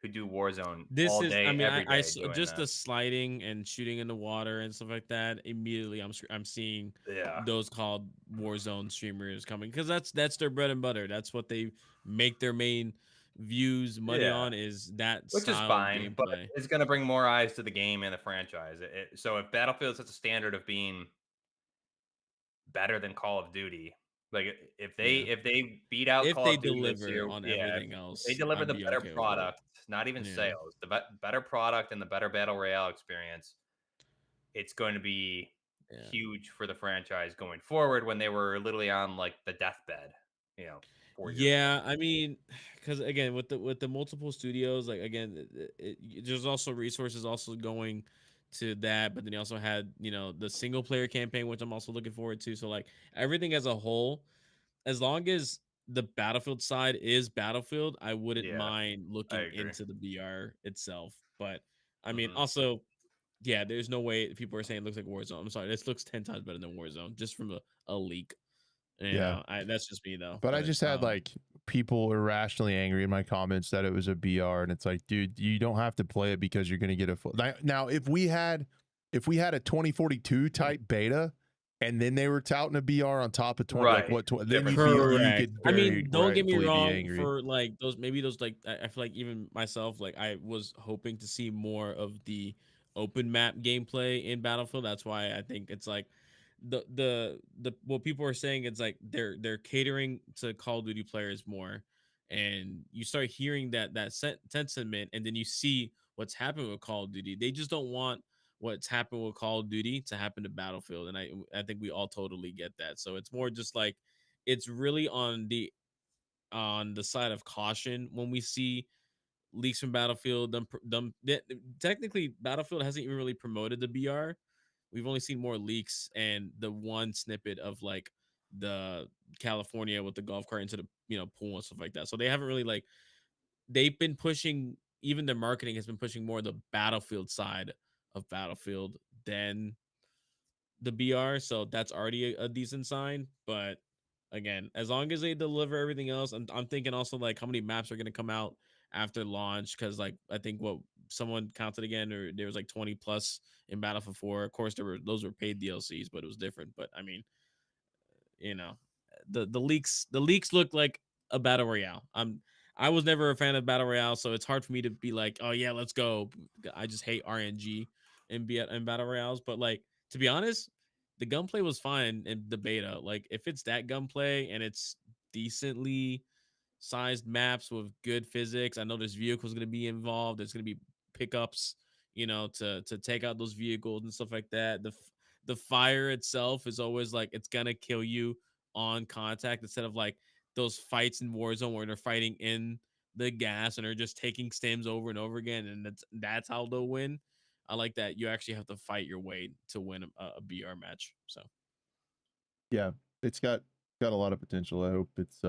who do Warzone This all is, I day, mean, every day doing just the that. sliding and shooting in the water and stuff like that. Immediately, I'm seeing Yeah, those called Warzone streamers coming because that's their bread and butter. That's what they make their main views money yeah, on is that which is style of fine, but gameplay. it's gonna bring more eyes to the game and the franchise. So if Battlefield sets a standard of being better than Call of Duty, like Yeah, if they beat out if Call they of Duty this deliver year, on yeah, everything if they else, deliver I'd the be better okay with it. product, not even Yeah, sales, the better product and the better battle royale experience, it's going to be yeah. huge for the franchise going forward when they were literally on like the deathbed, you know, 4 years ago. Yeah, I mean, because again, with the multiple studios, like again, there's also resources also going to that, but then you also had the single player campaign, which I'm also looking forward to. So like everything as a whole, as long as the Battlefield side is Battlefield, I wouldn't Yeah, mind I looking agree. into the BR itself. But I mean, Hmm. also, yeah, there's no way people are saying it looks like Warzone. I'm sorry, this looks 10 times better than Warzone just from a leak. Yeah. That's just me though. But I But just had like people irrationally angry in my comments that it was a BR, and it's like, dude, you don't have to play it because you're going to get a full. Now, if we had a 2042 type beta, and then they were touting a BR on top of 20, like Right. what? Then Different you story. you correct. could I very mean, don't get me rightfully be wrong. angry. For like those, maybe those like I feel like even myself, like I was hoping to see more of the open map gameplay in Battlefield. That's why I think it's like the what people are saying. It's like they're catering to Call of Duty players more, and you start hearing that sentiment, and then you see what's happening with Call of Duty. They just don't want what's happened with Call of Duty to happen to Battlefield, and I think we all totally get that. So it's more just like it's really on the side of caution when we see leaks from Battlefield. Technically, Battlefield hasn't even really promoted the BR. We've only seen more leaks and the one snippet of like the California with the golf cart into the pool and stuff like that. So they haven't really like they've been pushing, even their marketing has been pushing more the Battlefield side of Battlefield than the BR. So that's already a decent sign. But again, as long as they deliver everything else, I'm thinking also like how many maps are going to come out after launch. Cause like I think what someone counted again, or there was like 20 plus in Battlefield 4. Of course, those were paid DLCs, but it was different. But I mean, you know, the leaks look like a battle royale. I was never a fan of battle royale, so it's hard for me to be like, oh yeah, let's go. I just hate RNG in battle royales. But like to be honest, the gunplay was fine in the beta. Like if it's that gunplay and it's decently sized maps with good physics, I know there's vehicles going to be involved. There's going to be pickups, to take out those vehicles and stuff like that. The fire itself is always like it's gonna kill you on contact instead of like those fights in Warzone where they're fighting in the gas and they're just taking stims over and over again, and that's how they'll win. I like that you actually have to fight your way to win a BR match. So Yeah, it's got a lot of potential. I hope it's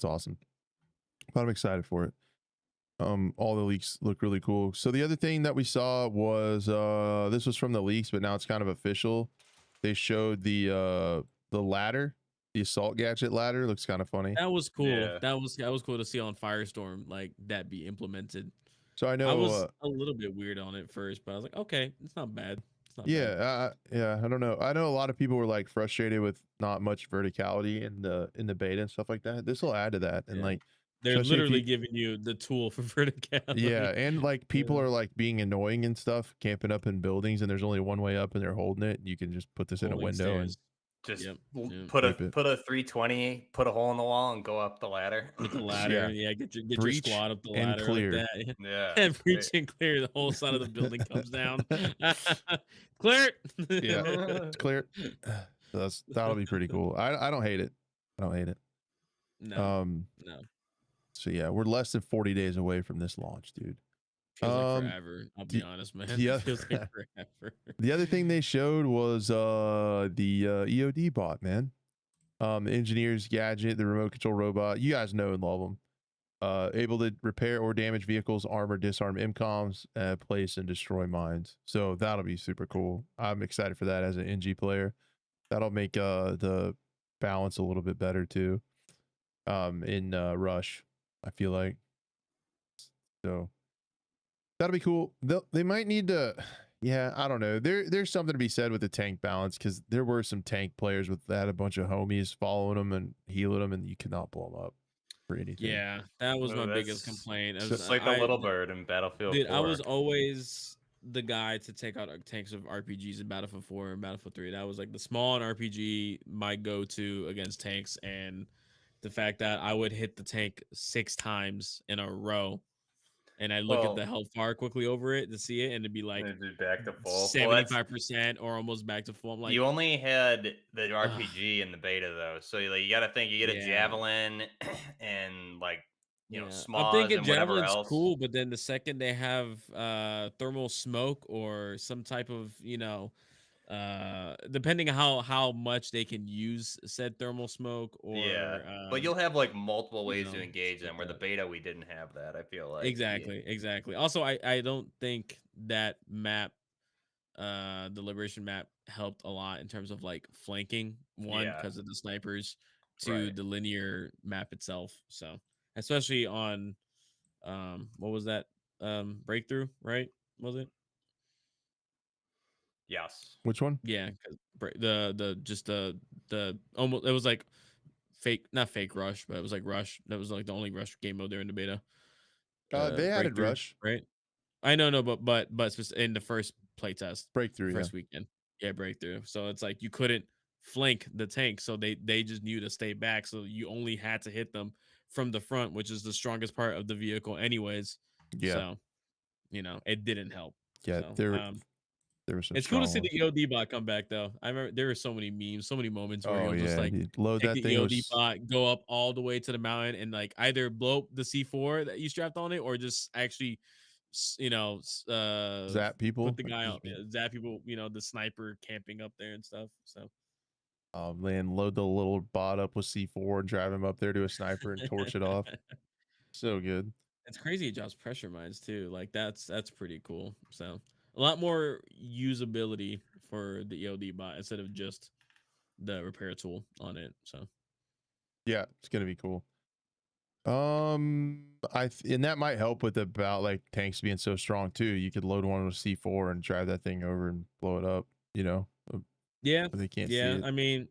awesome. But I'm excited for it. All the leaks look really cool. So the other thing that we saw was this was from the leaks, but now it's kind of official. They showed the ladder, the assault gadget ladder. Looks kind of funny. that was cool. Yeah. That was cool to see on Firestorm, like that be implemented. So I I know was a little bit weird on it first, but I was like, okay, it's not bad. It's not bad. yeah, I don't know. I know a lot of people were like frustrated with not much verticality in the beta and stuff like that. This will add to that, and Yeah. like They're especially if literally you, giving you the tool for yeah, verticality. and like people Yeah. are like being annoying and stuff, camping up in buildings, and there's only one way up, and they're holding it. You can just put this in a Holding window and stairs. Just Yep. Yep. put a sweep it. 320, put a hole in the wall, and go up the ladder. With the ladder. Yeah, Yeah, get your breach squad up the and ladder like clear. that. Yeah, And great. breach and clear. The whole side of the building comes down. Clear Yeah, it. it's clear. That'll be pretty cool. I don't hate it. I don't hate it. No, Um, no. So yeah, we're less than 40 days away from this launch, dude. Feels like forever. I'll be the- honest, man. the It oth- feels like forever. The other thing they showed was the EOD bot, man. The engineer's gadget, the remote control robot. You guys know and love them. Able to repair or damage vehicles, armor, disarm MCOMs, place and destroy mines. So that'll be super cool. I'm excited for that as an NG player. That'll make the balance a little bit better too. In Rush, I feel like. So that'll be cool. They might need to. Yeah, I don't know. There's something to be said with the tank balance because there were some tank players with that, a bunch of homies following them and healing them, and you could not blow them up for anything. Yeah, that was my Ooh, biggest that's complaint. So- Just like the little bird in Battlefield Dude, 4. I was always the guy to take out tanks of RPGs in Battlefield 4 and Battlefield 3. That was like the small and RPG, my go-to against tanks, and the fact that I would hit the tank 6 times in a row, and I look at the health bar quickly over it to see it, and it'd be like It'd be back to full. 75% or almost back to full. I'm like, You only had the RPG in the beta though, so you got to think you get a javelin and like I'm smalls thinking and whatever javelin's else. cool, but then the second they have thermal smoke or some type of depending on how much they can use said thermal smoke, or but you'll have like multiple ways to know, engage stuff them. Where the that- beta we didn't have that. I feel like exactly. Also, I don't think that map, the Liberation map, helped a lot in terms of like flanking. One, Yeah. because of the snipers. Two, Right. the linear map itself. So especially on what was that, breakthrough, right? Was it? Yes. Which one? Yeah, 'cause the almost, it was like not fake rush, but it was like rush. That was like the only rush game mode there in the beta. They added Breakthrough, Rush. right? I know, no, but in the first playtest, Breakthrough, first weekend, yeah, breakthrough. So it's like you couldn't flank the tank, so they just knew to stay back. So you only had to hit them from the front, which is the strongest part of the vehicle, anyways. Yeah. So it didn't help. Yeah, So, there was some. it's cool to see ones. the EOD bot come back, though. I remember there were so many memes, so many moments where he'll just like dude, load take that the thing. EOD bot, go up all the way to the mountain, and like either blow up the C4 that you strapped on it, or just actually, Zap people. put the guy out, zap people. The sniper camping up there and stuff. So, oh man, load the little bot up with C4 and drive him up there to a sniper and torch it off. So good. It's crazy. It drops pressure mines too. Like that's pretty cool. So a lot more usability for the EOD bot instead of just the repair tool on it. So Yeah, it's gonna be cool. And that might help with about like tanks being so strong too. You could load one with C4 and drive that thing over and blow it up. yeah, But they can't see yeah. it. I mean,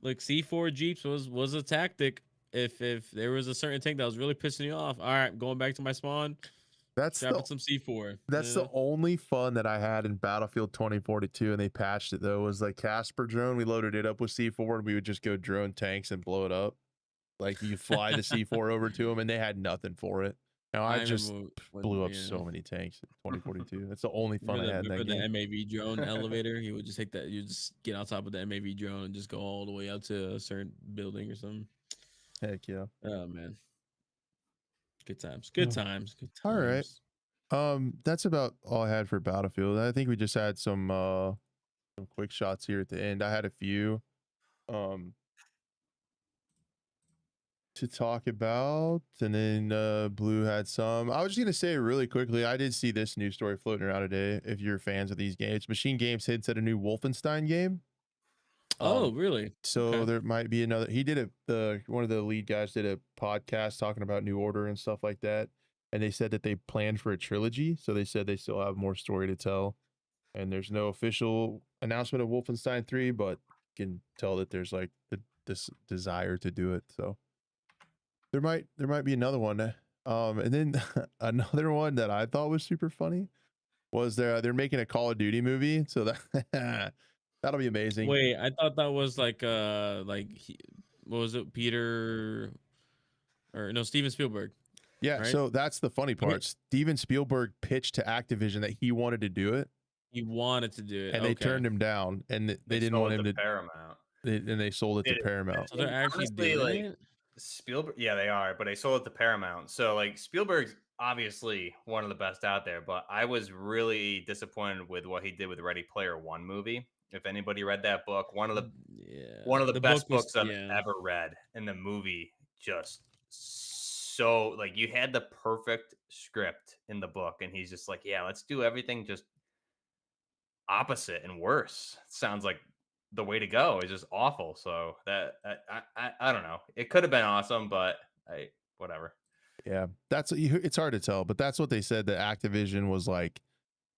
like C4 Jeeps was a tactic. If there was a certain tank that was really pissing you off, all right, going back to my spawn. That's Strapping some C4. That's the only fun that I had in Battlefield 2042, and they patched it though. Was like Casper drone. We loaded it up with C4, and we would just go drone tanks and blow it up. Like you fly the C4 over to them, and they had nothing for it. Now I just blew up so many tanks in 2042. That's the only fun I had in that game. The MAV drone elevator. He would just take that. You just get on top of the MAV drone and just go all the way up to a certain building or something. Heck yeah! Oh man, good times. Good times. Good times. All right. That's about all I had for Battlefield. I think we just had some quick shots here at the end. I had a few to talk about, and then Blue had some. I was just gonna say really quickly, I did see this news story floating around today. If you're fans of these games, Machine Games hints at a new Wolfenstein game. Oh, really? So there might be another. He did one of the lead guys did a podcast talking about New Order and stuff like that, and they said that they planned for a trilogy. So they said they still have more story to tell, and there's no official announcement of Wolfenstein 3, but you can tell that there's like this desire to do it. So there might be another one. And then another one that I thought was super funny was they're making a Call of Duty movie. So that that'll be amazing. Wait, I thought that was like what was it, Peter, or no, Steven Spielberg? Yeah, right? So that's the funny part. Steven Spielberg pitched to Activision that he wanted to do it. He wanted to do it, and they turned him down, and they didn't want him to Paramount. And they sold it to Paramount. So they're actually Honestly, doing like, it? Spielberg, yeah, they are, but they sold it to Paramount. So like Spielberg's obviously one of the best out there, but I was really disappointed with what he did with Ready Player One movie. If anybody read that book, Yeah, one of the the book best was books I've yeah. ever read, and the movie just so like you had the perfect script in the book, and he's just like, yeah, let's do everything just opposite and worse. Sounds like the way to go. It's just awful. So that I don't know. It could have been awesome, but I whatever. Yeah, it's hard to tell, but that's what they said, that Activision was like,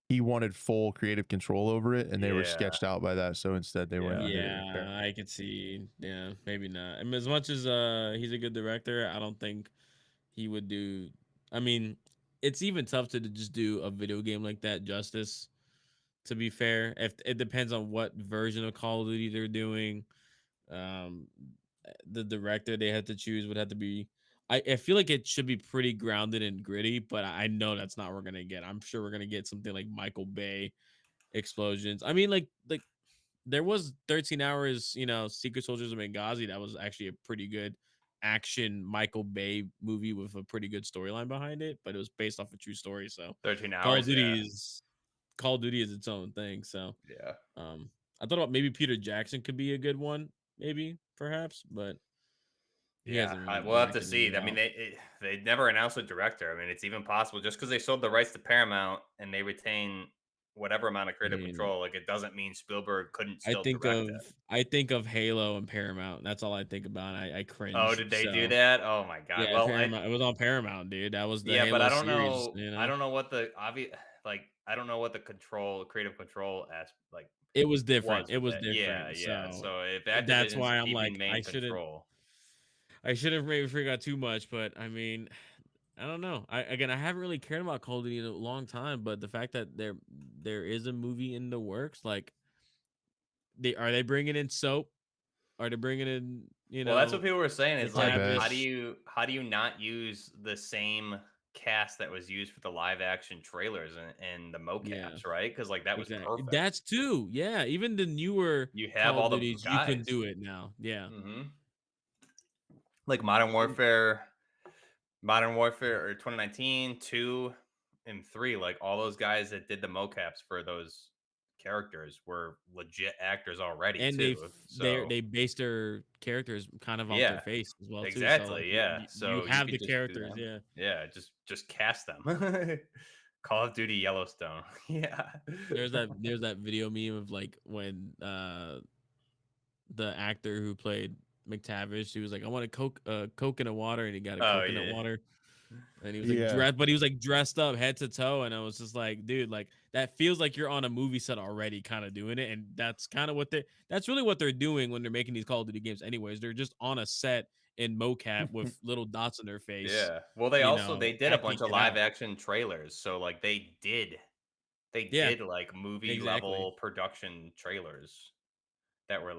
he wanted full creative control over it, and they were Yeah, sketched out by that. So instead, they went Yeah. and did it with Yeah, Paramount. I could see. Yeah, maybe not. I mean, as much as he's a good director, I don't think he would do. I mean, it's even tough to just do a video game like that justice. To be fair, if it depends on what version of Call of Duty they're doing, um, the director they had to choose would have to be. I feel like it should be pretty grounded and gritty, but I know that's not what we're gonna get. I'm sure we're gonna get something like Michael Bay explosions. I mean, like there was 13 hours, Secret Soldiers of Benghazi. That was actually a pretty good action Michael Bay movie with a pretty good storyline behind it, but it was based off a true story. So 13 Call of hours. Yeah, Duty is Call of Duty is its own thing. So yeah, I thought about maybe Peter Jackson could be a good one, maybe perhaps, but he yeah. hasn't really We'll have to directed see. any I mean, out. they never announced a director. I mean, it's even possible just because they sold the rights to Paramount and they retain whatever amount of I creative mean, control. Like, it doesn't mean Spielberg couldn't I still think direct of it. I think of Halo and Paramount. That's all I think about. I Oh, cringe. did they do So that? Oh my god. yeah, Well, Paramount. It was on Paramount, dude. That was the yeah, but Halo I don't series. know. What the obvious like. I don't know what the creative control as like It was was different. It with was that. Yeah, different. yeah. So So if that's Activision's why I'm keeping like, main control, I shouldn't maybe figure out too much. But I mean, I don't know. I haven't really cared about Call of Duty in a long time, but the fact that there is a movie in the works, like they bringing in soap? Are they bringing in well, that's what people were saying. Is I like, bet. how do you not use the same cast that was used for the live action trailers and the Yeah, mocaps, right? Because like that was exactly. perfect. That's too. Yeah, even the newer You have Call of all the Duties, you can guys. do it now. Yeah. Like Modern Warfare or 2019, 2 and 3, like all those guys that did the mocaps for those characters were legit actors already And too. So they base their characters kind of off their yeah, face as well too. So like exactly. Yeah. you So you have could the just do characters, them. yeah. Yeah, just cast them. Call of Duty Yellowstone. Yeah. There's that video meme of like when the actor who played McTavish, he was like, I want a coconut water, and he got a Oh coconut yeah. water. And he was like Yeah. dressed, but he was like dressed up head to toe, and I was just like, dude, like that feels like you're on a movie set already, kind of doing it, and that's kind of that's really what they're doing when they're making these Call of Duty games. Anyways, they're just on a set in mocap with little dots on their face, Yeah. Well, they did a acting bunch of it live out. action trailers. So like they Yeah, did like movie exactly. level production trailers that were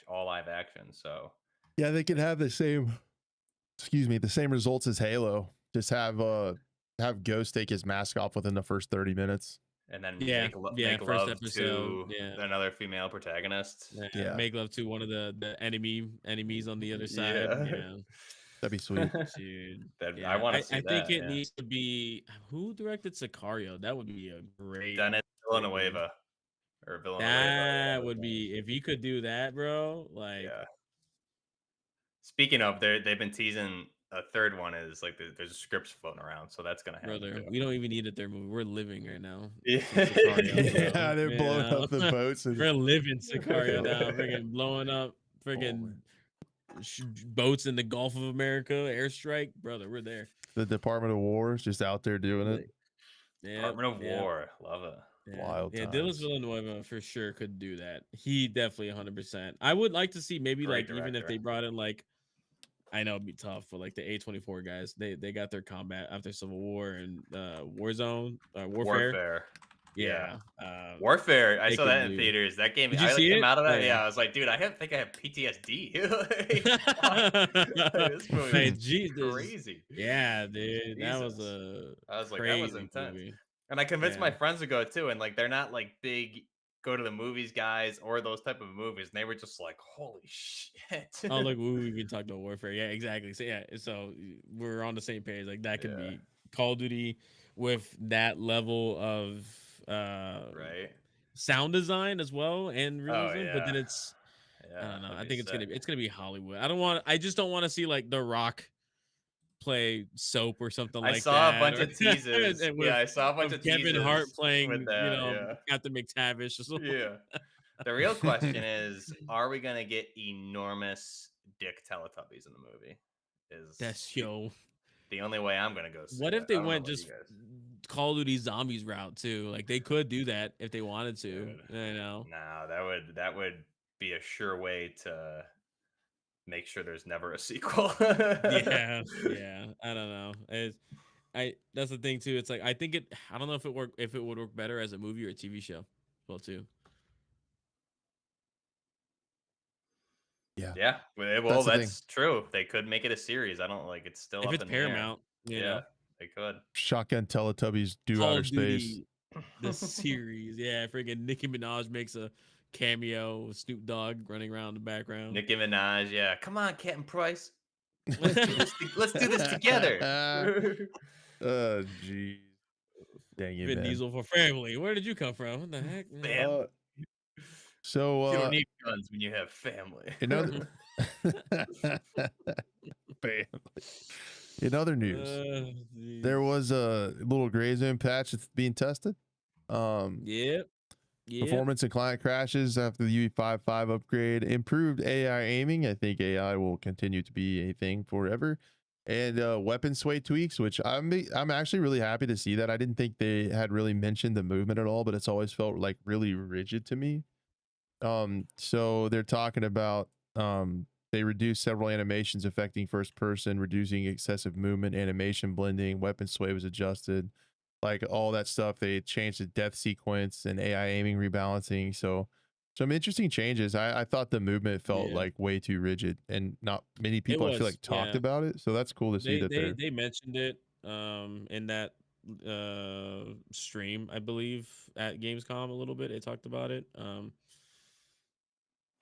all live action. So Yeah, they could have the same, the same results as Halo. Just have Ghost take his mask off within the first 30 minutes. and then Yeah, yeah. make First love episode, to yeah. another female protagonist. Yeah, Yeah. make love to one of the enemies on the other side. Yeah. Yeah. That'd be sweet. Dude, I yeah, want to I see think that. it Yeah. needs to be who directed Sicario. That would be a great Dennis movie. Villanueva or Villanueva. That would be if he could do that, bro. Like, Yeah. Speaking of, they've been teasing a third one. Is like there's scripts floating around, so that's gonna happen brother, too. we don't even need a third movie. We're living right now. Yeah. Some Sicario, Yeah, bro. they're blowing up the boats. And We're living Sicario now. Freaking blowing up freaking boats in the Gulf of America, airstrike, brother. We're there. the Department of War is just out there doing it. Yeah, Department of War, love it. yeah. Wild Yeah, times. Dylan Villanueva for sure could do that. He definitely 100%. I would like to see maybe Great like even if director. they brought in like I know it'd be tough, but like the A24 guys, they got their combat after Civil War and Warzone, Warfare. Yeah. Warfare. I they saw could that in do- theaters. That game. Did you I see came it? out of Oh, that. yeah. Yeah, I was like, dude, think I have PTSD. This movie Hey, is Jesus. crazy. Yeah, dude. That was Jesus. a I was like, that was crazy intense. movie. And I convinced Yeah. my friends to go too, and like they're not like big go to the movies guys or those type of movies, and they were just like, holy shit. Oh, look, we can talk about warfare. Yeah, exactly. So yeah, so we're on the same page. Like that could Yeah. be Call of Duty with that level of Right. sound design as well and Oh realism. But yeah. then it's I Yeah, don't know. that'd I be think sick. it's gonna be Hollywood. I just don't want to see like The Rock play Soap or something I like saw a that, bunch or of teases. and Yeah, I saw a bunch with of Kevin Hart teases with playing, that. Yeah. Captain McTavish or something. Yeah. The real question is, are we gonna get enormous dick Teletubbies in the movie? Is That's yo. the only way I'm gonna go see What it. if they I don't know went about you just guys. Call of Duty Zombies route too? Like they could do that if they wanted to. Dude. You know. No, that would be a sure way to make sure there's never a sequel. Yeah, yeah. I don't know. That's the thing too. It's like I don't know if it would work better as a movie or a TV show. Well, too. Yeah, Yeah, well, that's the thing. that's true. They could make it a series. I don't like it's still If up it's in the air. Paramount, Yeah, they could. Shotgun Teletubbies do Call outer of space. Duty, the series. Yeah, freaking Nicki Minaj makes a cameo with Snoop Dogg running around in the background. Nicki Minaj, yeah. Come on, Captain Price. Let's do this. Let's do this together. Oh, jeez. Dang it, Vin man. Diesel for family. Where did you come from? What the heck? Man? Bam. So You don't need guns when you have family. in other in other news, there was a little gray zone patch that's being tested. Yep. Performance and client crashes after the UE5.5 upgrade, improved AI aiming. I think AI will continue to be a thing forever. And weapon sway tweaks, which I'm actually really happy to see that. I didn't think they had really mentioned the movement at all, but it's always felt like really rigid to me. So they're talking about they reduced several animations affecting first person, reducing excessive movement, animation blending, weapon sway was adjusted, like all that stuff. They changed the death sequence and AI aiming rebalancing. So some interesting changes. I thought the movement felt like way too rigid, and not many people I feel like talked about it. So that's cool to see that They mentioned it in that stream, I believe, at Gamescom a little bit. They talked about it.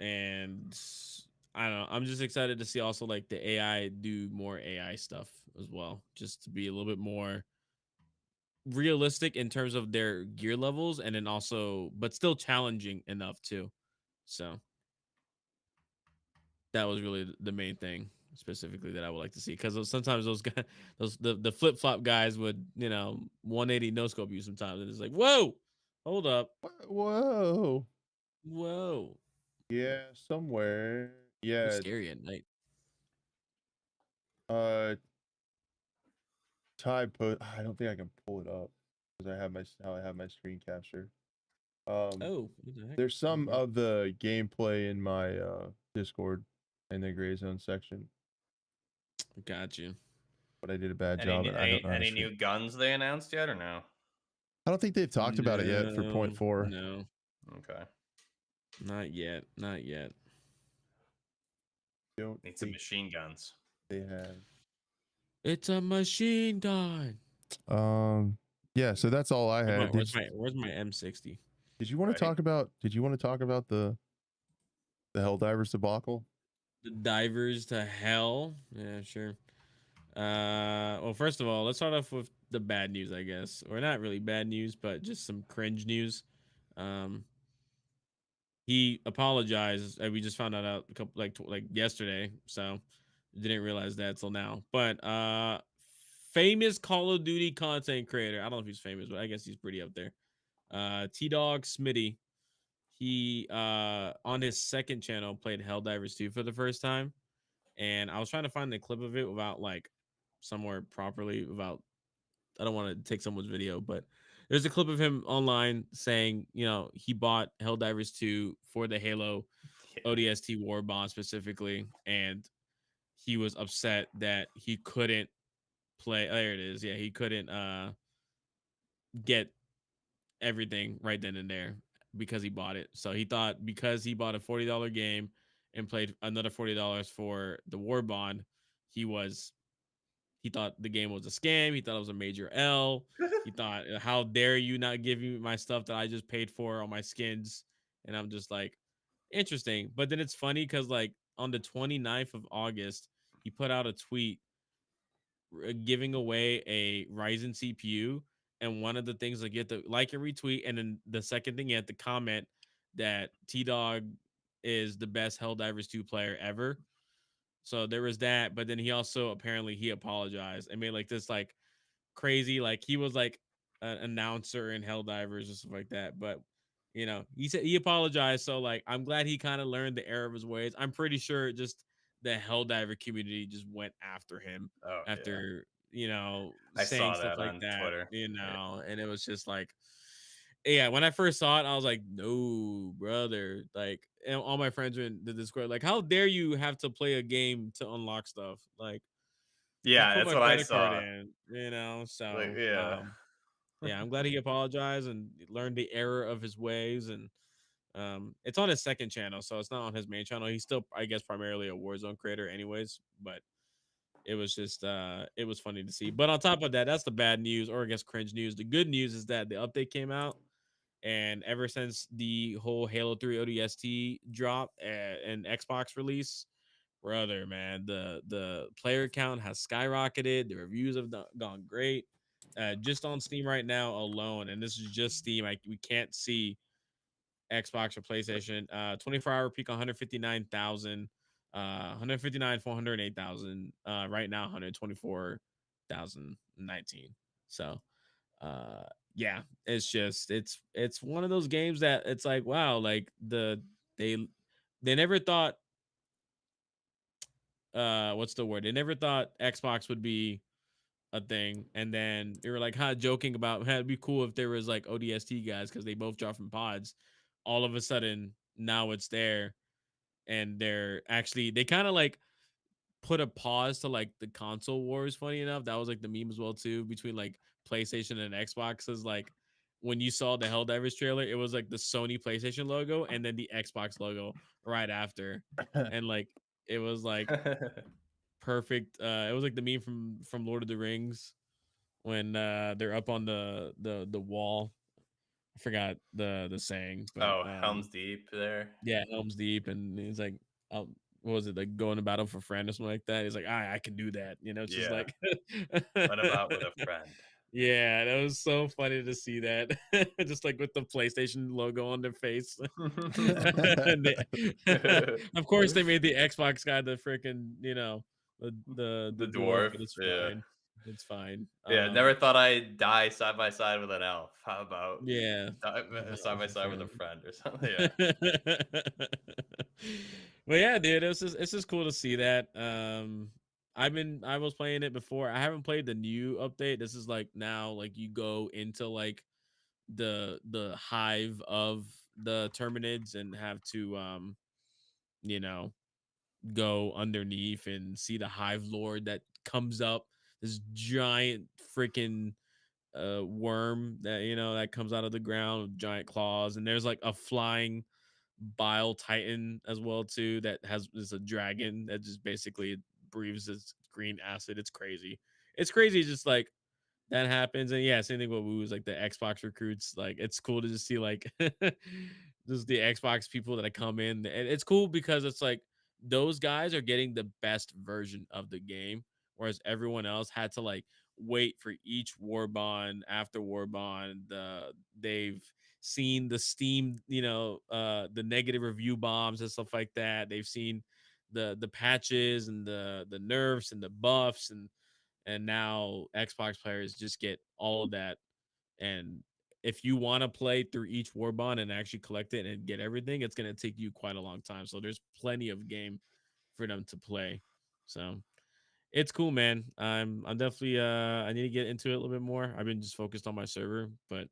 And I don't know. I'm just excited to see also like the AI do more AI stuff as well, just to be a little bit more realistic in terms of their gear levels, and then also, but still challenging enough too. So that was really the main thing specifically that I would like to see, because sometimes those guys, the flip flop guys would 180 no scope you sometimes, and it's like whoa, hold up, whoa, yeah, somewhere, it's scary at night. Ty put. I don't think I can pull it up because I have my screen capture. Oh, what the heck? There's some of the gameplay in my Discord in the gray zone section. Got you. But I did a bad job. Any new guns they announced yet or no? I don't think they've talked about it yet for point 4. No. Okay. Not yet. Need some machine guns. They have. It's a machine gun. Yeah, so that's all I had. Where's my M60? Did you want to talk about the Helldivers debacle? The divers to hell? Yeah, sure. Well, first of all, let's start off with the bad news, I guess. Or not really bad news, but just some cringe news. He apologized, and we just found that out a couple like yesterday, so didn't realize that till now. But famous Call of Duty content creator, I don't know if he's famous, but I guess he's pretty up there. T-Dog Smitty, he on his second channel played Helldivers 2 for the first time, and I was trying to find the clip of it without like somewhere properly, without, I don't want to take someone's video, but there's a clip of him online saying, he bought Helldivers 2 for the Halo ODST War Bond specifically, and he was upset that he couldn't play. There it is. Yeah, he couldn't get everything right then and there because he bought it. So he thought because he bought a $40 game and played another $40 for the War Bond, he was He thought the game was a scam. He thought it was a major L. He thought, how dare you not give me my stuff that I just paid for on my skins? And I'm just like, interesting. But then it's funny because like on the 29th of August, he put out a tweet giving away a Ryzen CPU. And one of the things like you have to like and retweet, and then the second thing you have to comment that T Dog is the best Helldivers 2 player ever. So there was that, but then he also apparently he apologized and made like this like crazy, like he was like an announcer in Helldivers and stuff like that. But you know, he said he apologized. So like I'm glad he kind of learned the error of his ways. I'm pretty sure just the Helldiver community just went after him Oh yeah, after I saying saw stuff that like on that, Twitter. Yeah. and it was just like, yeah, when I first saw it, I was like, no, brother. Like, and all my friends were in the Discord, like, how dare you have to play a game to unlock stuff? Like, just Yeah, put that's my what I credit card saw. in, Like, So, yeah. yeah, I'm glad he apologized and learned the error of his ways. And it's on his second channel, so it's not on his main channel. He's still, I guess, primarily a Warzone creator, anyways. But it was just, it was funny to see. But on top of that, that's the bad news, or I guess cringe news. The good news is that the update came out. And ever since the whole Halo 3 ODST drop and Xbox release, brother, man, the player count has skyrocketed. The reviews have gone great. Just on Steam right now alone, and this is just Steam. We can't see Xbox or PlayStation. 24-hour peak 159,000, 159 408,000. Right now 124,019. So uh yeah, it's just it's one of those games that it's like, wow, like they they never thought, what's the word, they never thought Xbox would be a thing, and then they were like joking about, hey, it'd be cool if there was like ODST guys because they both drop from pods. All of a sudden now it's there, and they kind of like put a pause to like the console wars. Funny enough, that was like the meme as well too, between like PlayStation and Xbox. Is like when you saw the Helldivers trailer, it was like the Sony PlayStation logo and then the Xbox logo right after, and like it was like perfect. It was like the meme from Lord of the Rings when they're up on the wall. I forgot the saying, but Oh, Helm's Deep there. yeah, Helm's Deep, and he's like, what was it, like going to battle for friend or something like that? He's like, I can do that. It's just Yeah. like, What about with a friend? yeah, that was so funny to see that, just like with the PlayStation logo on their face. And of course, they made the Xbox guy the freaking, the The dwarf, dwarf. but it's Yeah. fine. It's fine. Yeah. Never thought I'd die side by side with an elf. How about Yeah, side by Alpha side with a friend. friend or something? Yeah. But yeah, dude, it's just cool to see that. I was playing it before. I haven't played the new update. This is like now, like you go into like the hive of the Terminids and have to you know go underneath and see the hive lord that comes up, this giant freaking worm that that comes out of the ground with giant claws, and there's like a flying bile titan as well too that is a dragon that just basically breathes this green acid. It's crazy just like that happens. And yeah, same thing with Woo's, like the Xbox recruits. Like it's cool to just see like just the Xbox people that come in, and it's cool because it's like those guys are getting the best version of the game, whereas everyone else had to like wait for each war bond after war bond. They've seen the Steam, the negative review bombs and stuff like that. They've seen the patches and the nerfs and the buffs, and now Xbox players just get all of that. And if you want to play through each war bond and actually collect it and get everything, it's going to take you quite a long time. So there's plenty of game for them to play. So it's cool, man. I'm definitely I need to get into it a little bit more. I've been just focused on my server, but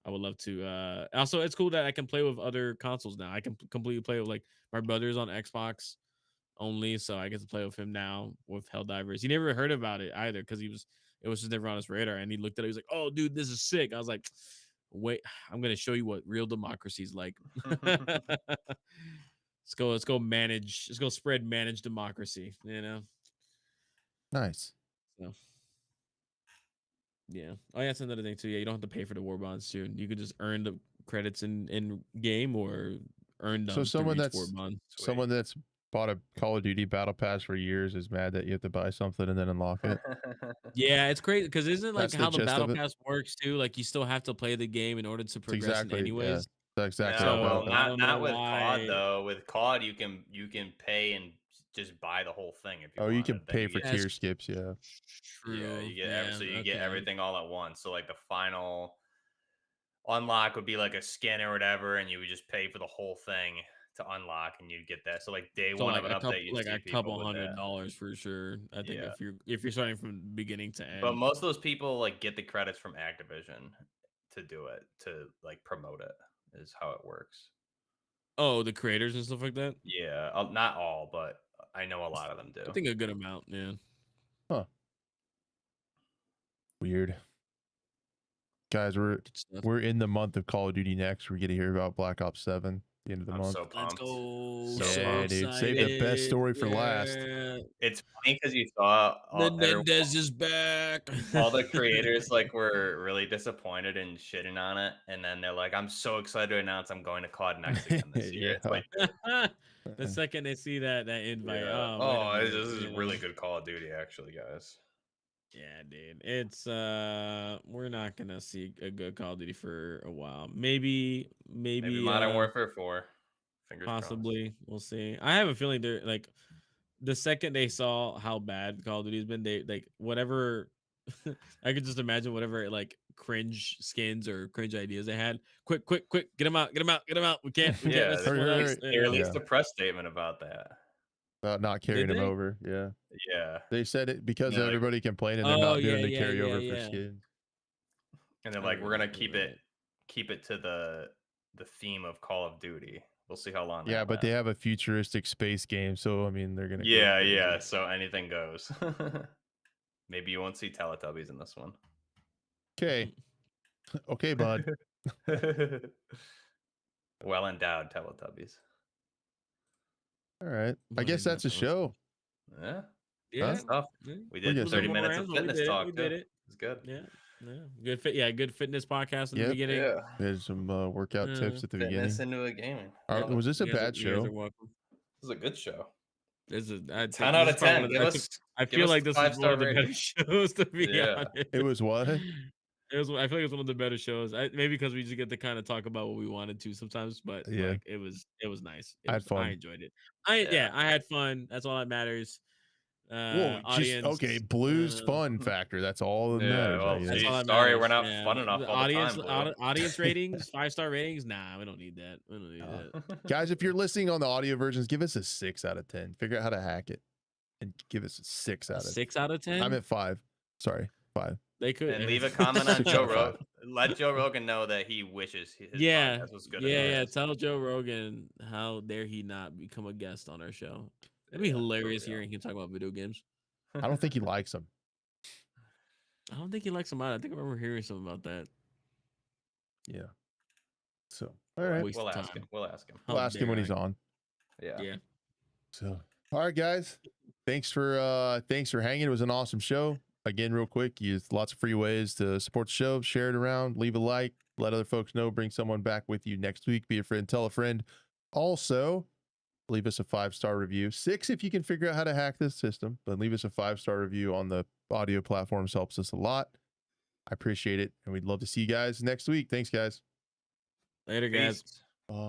I would love to also it's cool that I can play with other consoles now. I can completely play with like my brother's on Xbox only, so I get to play with him now with Helldivers. He never heard about it either because it was just never on his radar. And he looked at it, he was like, "Oh, dude, this is sick." I was like, "Wait, I'm gonna show you what real democracy is like." Let's go spread managed democracy. Nice. So. Yeah. Oh, yeah, that's another thing too. Yeah, you don't have to pay for the war bonds too. You could just earn the credits in game or earn So them through each war bond. someone that's bought a Call of Duty Battle Pass for years is mad that you have to buy something and then unlock it. Yeah, it's crazy because isn't like That's the how the gist battle of it. pass works too? Like you still have to play the game in order to It's progress in exactly, yeah. anyways. That's exactly No, how well, Battle I Pass. don't not know with COD why. though. With COD, you can pay and just buy the whole thing if you Oh, wanted. you can Then pay you for get, tier skips, yeah. yeah, True. you get Yeah. so you get Okay. everything all at once. So like the final unlock would be like a skin or whatever, and you would just pay for the whole thing to unlock, and you'd get that. So like day So one of an update, you'd like see a people couple with that. $100 for sure. I think Yeah, if you're starting from beginning to but end. most of those people like get the credits from Activision to do it, to like promote it, is how it works. Oh, the creators and stuff like that. Yeah, not all, but I know a lot of them do. I think a good amount. Yeah. Huh. Weird. Guys, Good stuff. we're in the month of Call of Duty next. We get to hear about Black Ops 7 at the end of the I'm month. so Let's pumped. go. So So pumped. Dude, save the best story for last. Yeah. It's funny because you saw Menendez is back. all the creators like were really disappointed and shitting on it, and then they're like, "I'm so excited to announce I'm going to COD next again this year." It's like, The second they see that invite, yeah. wait a Oh, minute, this is you really know. good Call of Duty, actually, guys. Yeah, dude. It's we're not gonna see a good Call of Duty for a while. Maybe Modern Warfare 4. Fingers crossed. possibly. We'll see. I have a feeling they're like the second they saw how bad Call of Duty's been, they like whatever. I could just imagine whatever like cringe skins or cringe ideas they had. Quick, get them out, We can't Yeah, miss they, someone else. they released a press statement about that. About not carrying Did them they? over. Yeah. Yeah, They said it because Yeah, like- everybody complaining they're Oh not doing the yeah, carryover for yeah. skins. and they're I like, we're gonna remember. keep it to the theme of Call of Duty. We'll see how long. Yeah, that but they lasts. have a futuristic space game, so I mean they're gonna go Yeah, crazy. yeah. So anything goes. Maybe you won't see Teletubbies in this one. Okay. Okay, bud. Well endowed Teletubbies. All right. I guess that's a show. Yeah. Yeah. Stuff. Yeah. We We're did good. 30 Some minutes of memorandum, fitness talk. We did it. It's good. Yeah. Good fit. Yeah, good fitness podcast in the Yep. beginning. Yeah. There's some workout tips at the Fitness beginning. into a gaming. All right, was this a bad You guys are show? welcome. This is a good show. This is I 10 think out this of is probably 10. one of Give the- us I give feel us like the this is one 5-star of the better rating. shows to be Yeah. honest. It was what? I feel like it's one of the better shows. Maybe because we just get to kind of talk about what we wanted to sometimes, but Yeah. like it was nice. I had fun. I enjoyed it. I had fun. That's all that matters. Whoa, Audience. okay. Blues fun factor. That's all that Yeah, matters. well, I guess. That's all that sorry, matters. we're not Yeah. fun enough The all the time, Blue. audience ratings, 5-star ratings. Nah, we don't need that. We don't need that. Guys, if you're listening on the audio versions, give us a 6 out of 10. Figure out how to hack it and give us a 6 out of 10. 6 out of 10. I'm at 5. Sorry, 5. They could And leave a comment on 6 Joe out of 5. Rogan. Let Joe Rogan know that he wishes his podcast was good. Yeah. Tell Joe Rogan how dare he not become a guest on our show. That'd be hilarious hearing him talk about video games. I don't think he likes them. I don't think he likes them either. I think I remember hearing something about that. Yeah. So, all right. We'll ask him. We'll ask him. We'll ask him when he's on. Yeah. So, all right, guys. Thanks for hanging. It was an awesome show. Again, real quick, you lots of free ways to support the show. Share it around, leave a like, let other folks know, bring someone back with you next week. Be a friend, tell a friend. Also, leave us a 5-star review. 6 if you can figure out how to hack this system, but leave us a 5-star review on the audio platforms. Helps us a lot. I appreciate it, and we'd love to see you guys next week. Thanks, guys. Later, guys. Peace.